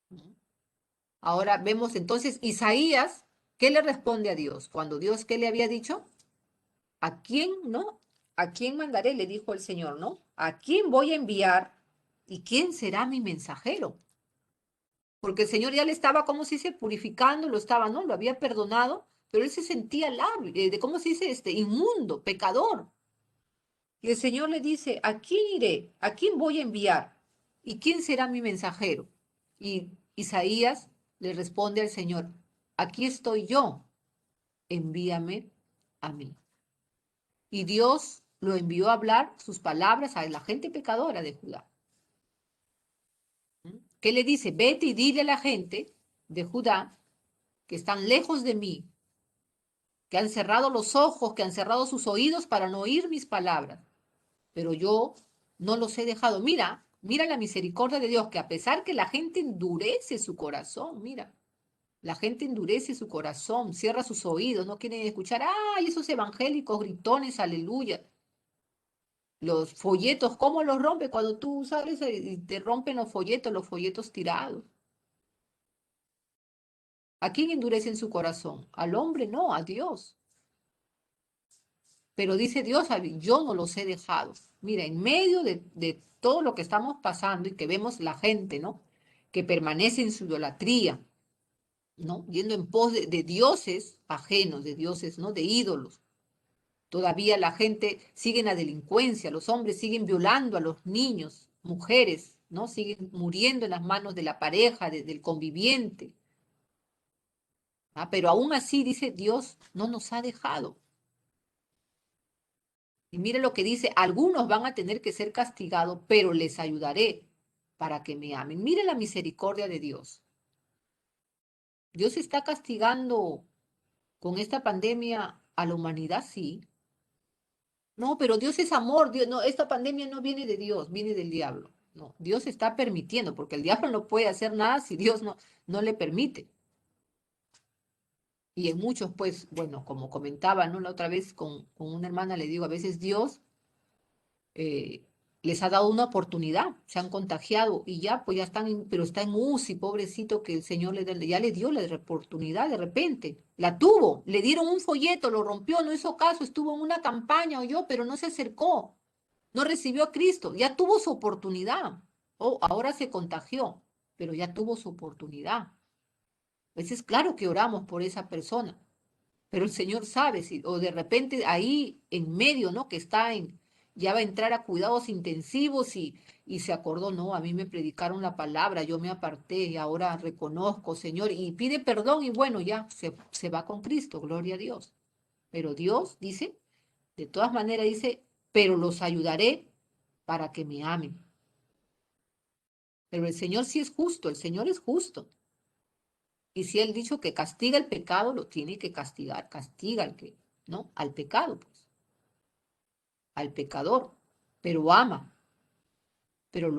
¿Mm? Ahora vemos entonces Isaías, ¿qué le responde a Dios? Cuando Dios, ¿qué le había dicho? ¿A quién, no? ¿A quién mandaré? Le dijo el Señor, ¿no? ¿A quién voy a enviar? ¿Y quién será mi mensajero? Porque el Señor ya le estaba, ¿cómo se dice? Purificando, lo estaba, ¿no? Lo había perdonado, pero él se sentía, ¿cómo se dice? Inmundo, pecador. Y el Señor le dice, ¿a quién iré? ¿A quién voy a enviar? ¿Y quién será mi mensajero? Y Isaías le responde al Señor, aquí estoy yo, envíame a mí. Y Dios lo envió a hablar sus palabras a la gente pecadora de Judá. ¿Mm? ¿Qué le dice? Vete y dile a la gente de Judá que están lejos de mí, que han cerrado los ojos, que han cerrado sus oídos para no oír mis palabras. Pero yo no los he dejado. Mira, mira la misericordia de Dios, que a pesar que la gente endurece su corazón, mira, la gente endurece su corazón, cierra sus oídos, no quieren escuchar, ay, esos evangélicos gritones, aleluya. Los folletos, ¿cómo los rompe? Cuando tú sales y te rompen los folletos tirados. ¿A quién endurecen su corazón? Al hombre, no, a Dios. Pero dice Dios, yo no los he dejado. Mira, en medio de todo lo que estamos pasando y que vemos la gente, ¿no? Que permanece en su idolatría, ¿no? Yendo en pos de dioses ajenos, de dioses, ¿no? De ídolos. Todavía la gente sigue en la delincuencia, los hombres siguen violando a los niños, mujeres, ¿no? Siguen muriendo en las manos de la pareja, del conviviente. ¿Ah? Pero aún así, dice Dios, no nos ha dejado. Y mire lo que dice, algunos van a tener que ser castigados, pero les ayudaré para que me amen. Mire la misericordia de Dios. Dios está castigando con esta pandemia a la humanidad, sí. No, pero Dios es amor. Dios, no, esta pandemia no viene de Dios, viene del diablo. No, Dios está permitiendo, porque el diablo no puede hacer nada si Dios no le permite. Y en muchos, pues, bueno, como comentaba, ¿no? La otra vez con una hermana le digo, a veces Dios eh, les ha dado una oportunidad, se han contagiado y ya, pues ya están, pero está en UCI, pobrecito, que el Señor ya le dio la oportunidad de repente, la tuvo, le dieron un folleto, lo rompió, no hizo caso, estuvo en una campaña, oyó, pero no se acercó, no recibió a Cristo, ya tuvo su oportunidad, ahora se contagió, pero ya tuvo su oportunidad. A veces, claro que oramos por esa persona, pero el Señor sabe si, o de repente ahí en medio, ¿no? Que ya va a entrar a cuidados intensivos y se acordó, no, a mí me predicaron la palabra, yo me aparté y ahora reconozco, Señor, y pide perdón y bueno, ya se va con Cristo, gloria a Dios. Pero Dios dice, de todas maneras dice, pero los ayudaré para que me amen. Pero el Señor sí es justo, el Señor es justo. Y si Él dicho que castiga el pecado, lo tiene que castigar, castiga ¿no? Al pecado, pues, al pecador, pero lo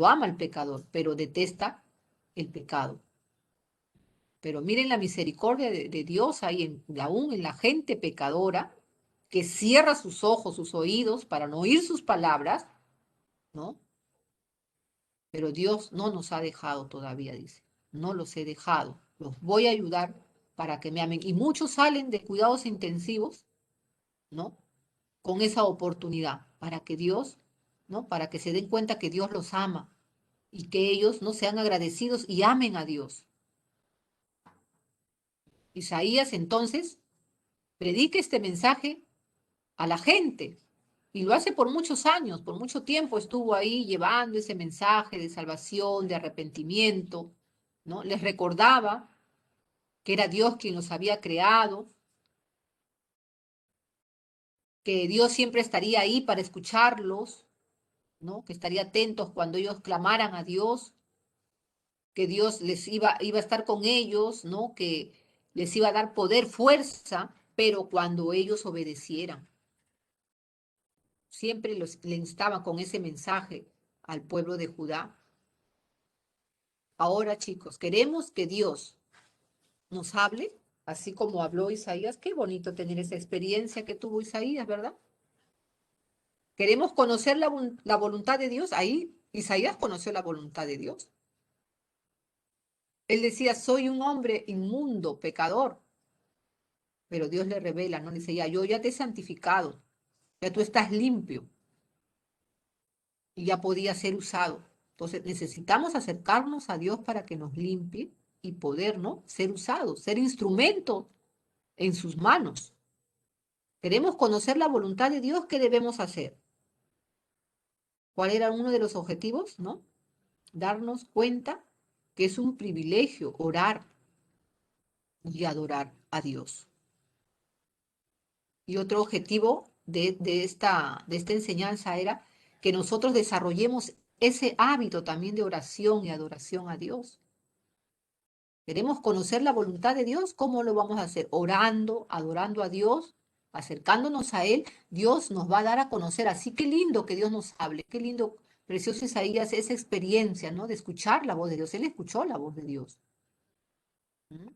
ama el pecador, pero detesta el pecado. Pero miren la misericordia de Dios ahí, aún en la gente pecadora, que cierra sus ojos, sus oídos para no oír sus palabras, ¿no? Pero Dios no nos ha dejado todavía, dice, no los he dejado, los voy a ayudar para que me amen. Y muchos salen de cuidados intensivos, ¿no? Con esa oportunidad, para que Dios, ¿no? Para que se den cuenta que Dios los ama y que ellos no sean agradecidos y amen a Dios. Isaías entonces predica este mensaje a la gente Y lo hace por muchos años, por mucho tiempo estuvo ahí llevando ese mensaje de salvación, de arrepentimiento, ¿no? Les recordaba que era Dios quien los había creado, que Dios siempre estaría ahí para escucharlos, ¿no? Que estaría atentos cuando ellos clamaran a Dios, que Dios les iba a estar con ellos, ¿no? Que les iba a dar poder, fuerza, pero cuando ellos obedecieran. Siempre le instaba con ese mensaje al pueblo de Judá. Ahora, chicos, queremos que Dios nos hable, así como habló Isaías. Qué bonito tener esa experiencia que tuvo Isaías, ¿verdad? Queremos conocer la voluntad de Dios. Ahí Isaías conoció la voluntad de Dios. Él decía, soy un hombre inmundo, pecador. Pero Dios le revela, ¿no? Le dice, yo ya te he santificado, ya tú estás limpio y ya podía ser usado. Entonces necesitamos acercarnos a Dios para que nos limpie y poder, ¿no? Ser usados, ser instrumento en sus manos. Queremos conocer la voluntad de Dios, ¿qué debemos hacer? ¿Cuál era uno de los objetivos? ¿No? Darnos cuenta que es un privilegio orar y adorar a Dios. Y otro objetivo de esta enseñanza era que nosotros desarrollemos ese hábito también de oración y adoración a Dios. Queremos conocer la voluntad de Dios, ¿cómo lo vamos a hacer? Orando, adorando a Dios, acercándonos a Él, Dios nos va a dar a conocer. Así que lindo que Dios nos hable, qué lindo, precioso Isaías, esa experiencia, ¿no? De escuchar la voz de Dios. Él escuchó la voz de Dios. ¿Mm?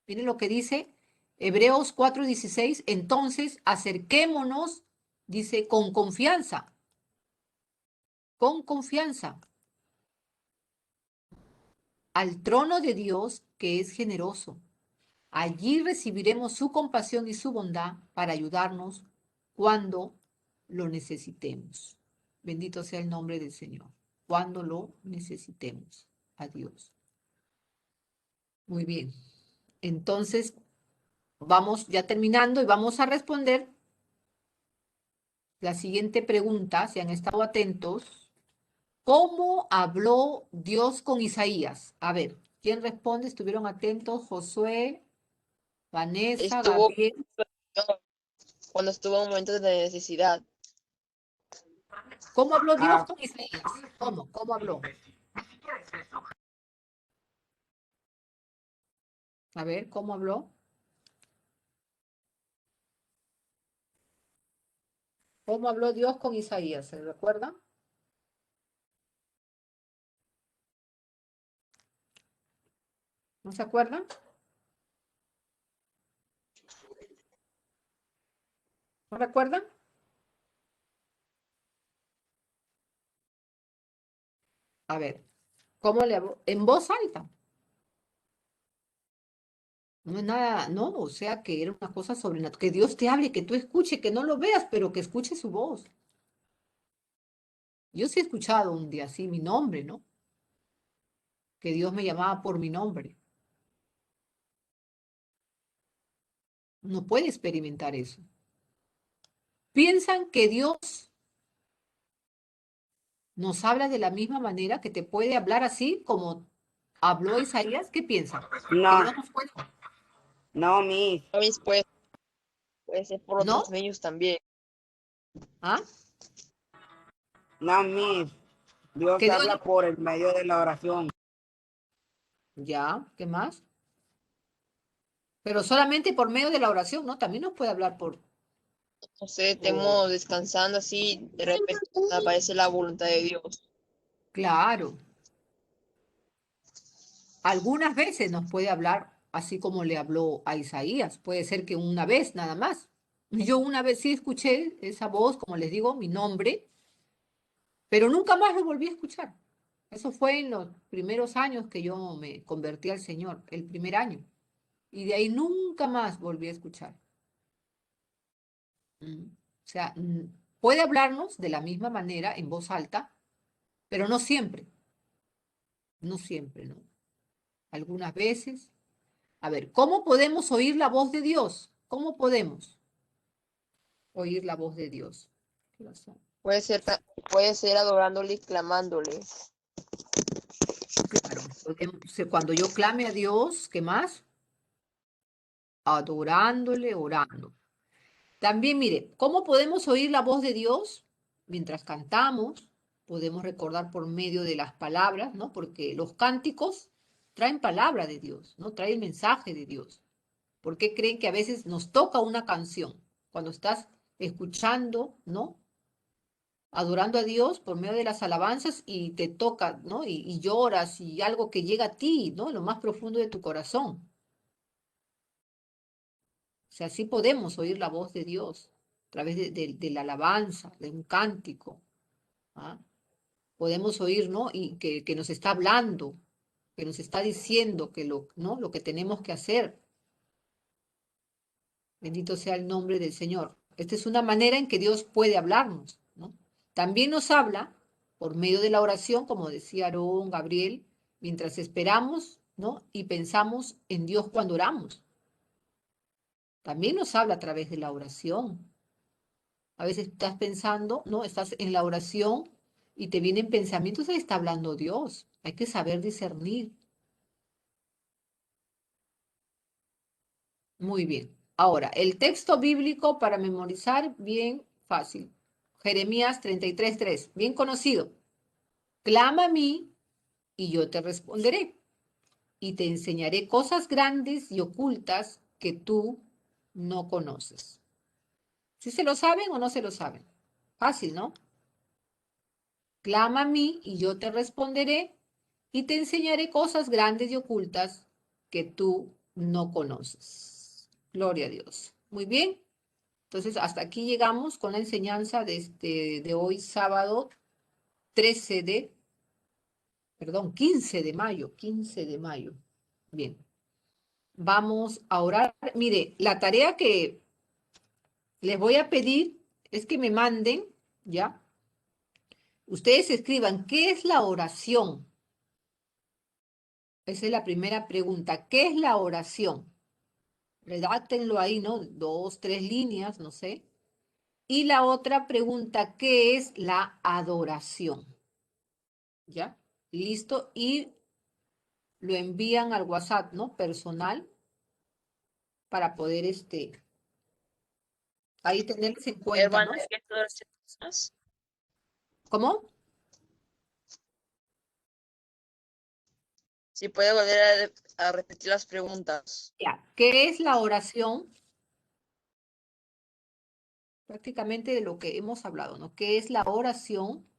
Miren lo que dice Hebreos 4:16. Entonces, acerquémonos, dice, con confianza, al trono de Dios que es generoso. Allí recibiremos su compasión y su bondad para ayudarnos cuando lo necesitemos. Bendito sea el nombre del Señor. Cuando lo necesitemos. A Dios. Muy bien. Entonces, vamos ya terminando y vamos a responder la siguiente pregunta, si han estado atentos. ¿Cómo habló Dios con Isaías? A ver, ¿quién responde? ¿Estuvieron atentos? Josué, Vanessa, Estuvo Gabriel. cuando estuvo en momentos de necesidad. ¿Cómo habló Dios Ah, con Isaías? ¿Cómo? ¿Cómo habló? A ver, ¿cómo habló? ¿Cómo habló Dios con Isaías? ¿Se recuerdan? ¿No se acuerdan? ¿No recuerdan? A ver, ¿cómo le habló? En voz alta. No es nada, no, o sea que era una cosa sobrenatural. Que Dios te hable, que tú escuches, que no lo veas, pero que escuches su voz. Yo sí he escuchado un día así mi nombre, ¿no? Que Dios me llamaba por mi nombre. No puede experimentar eso. ¿Piensan que Dios nos habla de la misma manera, que te puede hablar así como habló Isaías? ¿Qué piensan? Que no, Dios nos puede... no, mi, A veces puede ser por ¿No? otros medios también. ¿Ah? no, mi. Dios Que Dios habla por el medio de la oración. ya, ¿qué más? Pero solamente por medio de la oración, ¿no? También nos puede hablar No sé, por... estemos descansando así, de repente aparece la voluntad de Dios. Claro. Algunas veces nos puede hablar así como le habló a Isaías. Puede ser que una vez nada más. Yo una vez sí escuché esa voz, como les digo, mi nombre, pero nunca más lo volví a escuchar. Eso fue en los primeros años que yo me convertí al Señor, el primer año. Y de ahí nunca más volví a escuchar. O sea, puede hablarnos de la misma manera en voz alta, pero no siempre. No siempre, ¿no? Algunas veces. A ver, ¿cómo podemos oír la voz de Dios? ¿Cómo podemos oír la voz de Dios? corazón. Puede ser adorándole y clamándole. Claro, cuando yo clame a Dios, ¿qué más? Adorándole, orando. También, mire, ¿cómo podemos oír la voz de Dios? Mientras cantamos, podemos recordar por medio de las palabras, ¿no? Porque los cánticos traen palabra de Dios, ¿no? Traen mensaje de Dios. ¿Por qué creen que a veces nos toca una canción? Cuando estás escuchando, ¿no? Adorando a Dios por medio de las alabanzas y te toca, ¿no? Y lloras y algo que llega a ti, ¿no? Lo más profundo de tu corazón. O sea, sí podemos oír la voz de Dios a través de la alabanza, de un cántico. ¿Ah? Podemos oír, ¿no? Y que nos está hablando, que nos está diciendo que ¿no? Lo que tenemos que hacer. Bendito sea el nombre del Señor. Esta es una manera en que Dios puede hablarnos, ¿no? También nos habla por medio de la oración, como decía Aarón, Gabriel, mientras esperamos, ¿no? Y pensamos en Dios cuando oramos. También nos habla a través de la oración. A veces estás pensando, ¿no? Estás en la oración y te vienen pensamientos, ahí está hablando Dios. Hay que saber discernir. Muy bien. Ahora, el texto bíblico para memorizar, bien fácil. Jeremías 33:3, bien conocido. Clama a mí y yo te responderé y te enseñaré cosas grandes y ocultas que tú no conoces. ¿Sí se lo saben o no se lo saben? Fácil, ¿no? Clama a mí y yo te responderé y te enseñaré cosas grandes y ocultas que tú no conoces. Gloria a Dios. Muy bien. Entonces, hasta aquí llegamos con la enseñanza de hoy, sábado 15 de mayo, 15 de mayo. Bien, vamos a orar. Mire, la tarea que les voy a pedir es que me manden, ¿ya? Ustedes escriban, ¿qué es la oración? Esa es la primera pregunta. ¿Qué es la oración? Redáctenlo ahí, ¿no? 2, 3 líneas, no sé. Y la otra pregunta, ¿qué es la adoración? ¿Ya? Listo. Y lo envían al WhatsApp, ¿no? Personal para poder ahí tenerlos en cuenta, ¿no? Hermana, ¿qué todas estas cosas? ¿Cómo? Si puede volver a repetir las preguntas. Ya. ¿Qué es la oración? Prácticamente de lo que hemos hablado, ¿no? ¿Qué es la oración?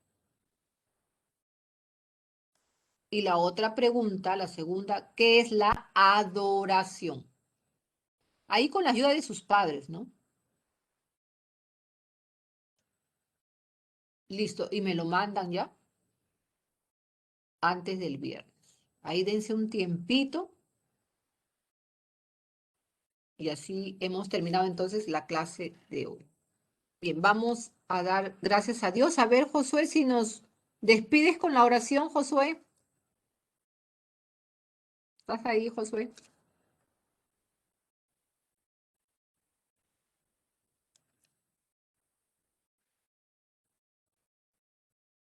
Y la otra pregunta, la segunda, ¿qué es la adoración? Ahí con la ayuda de sus padres, ¿no? Listo, y me lo mandan ya antes del viernes. Ahí dense un tiempito y así hemos terminado entonces la clase de hoy. Bien, vamos a dar gracias a Dios. A ver, Josué, si nos despides con la oración, Josué. ¿Estás ahí, Josué?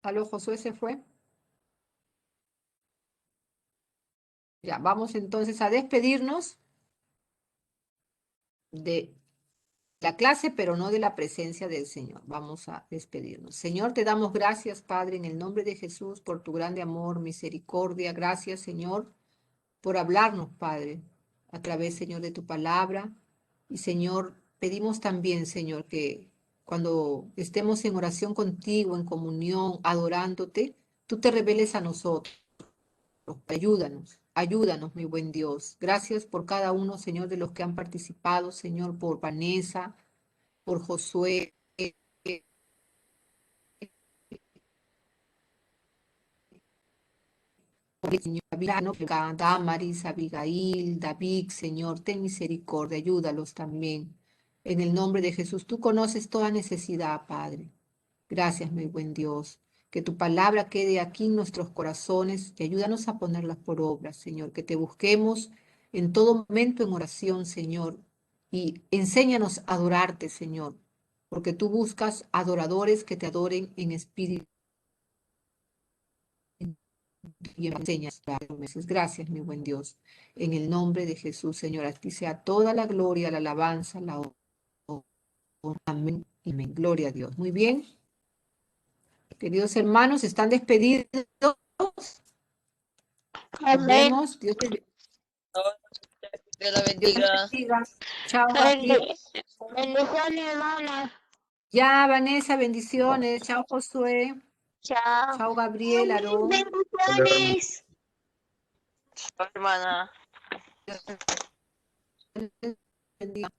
¿Aló, Josué se fue? Ya, vamos entonces a despedirnos de la clase, pero no de la presencia del Señor. Vamos a despedirnos. Señor, te damos gracias, Padre, en el nombre de Jesús, por tu grande amor, misericordia. Gracias, Señor, por hablarnos, Padre, a través, Señor, de tu palabra. Y, Señor, pedimos también, Señor, que cuando estemos en oración contigo, en comunión, adorándote, tú te reveles a nosotros. Ayúdanos, ayúdanos, mi buen Dios. Gracias por cada uno, Señor, de los que han participado, Señor, por Vanessa, por Josué, por el Señor Abilano, Damaris, Abigail, David, Señor, ten misericordia, ayúdalos también. En el nombre de Jesús, tú conoces toda necesidad, Padre. Gracias, mi buen Dios. Que tu palabra quede aquí en nuestros corazones y ayúdanos a ponerlas por obra, Señor. Que te busquemos en todo momento en oración, Señor. Y enséñanos a adorarte, Señor. porque tú buscas adoradores que te adoren en espíritu y en enseñas. Gracias, mi buen Dios. En el nombre de Jesús, Señor, a ti sea toda la gloria, la alabanza, la honra. Amén y amén. Gloria a Dios. Muy bien. Queridos hermanos, están despedidos. Nos Amén. vemos. Dios te Que la Dios te bendiga. bendiga. Chao, Gabriel. Bendiciones, hermana. Ya, Vanessa, bendiciones. Chao, Josué. Chao. Chao, Gabriel, Aarón. Bendiciones. Hermana. Dios te bendiga.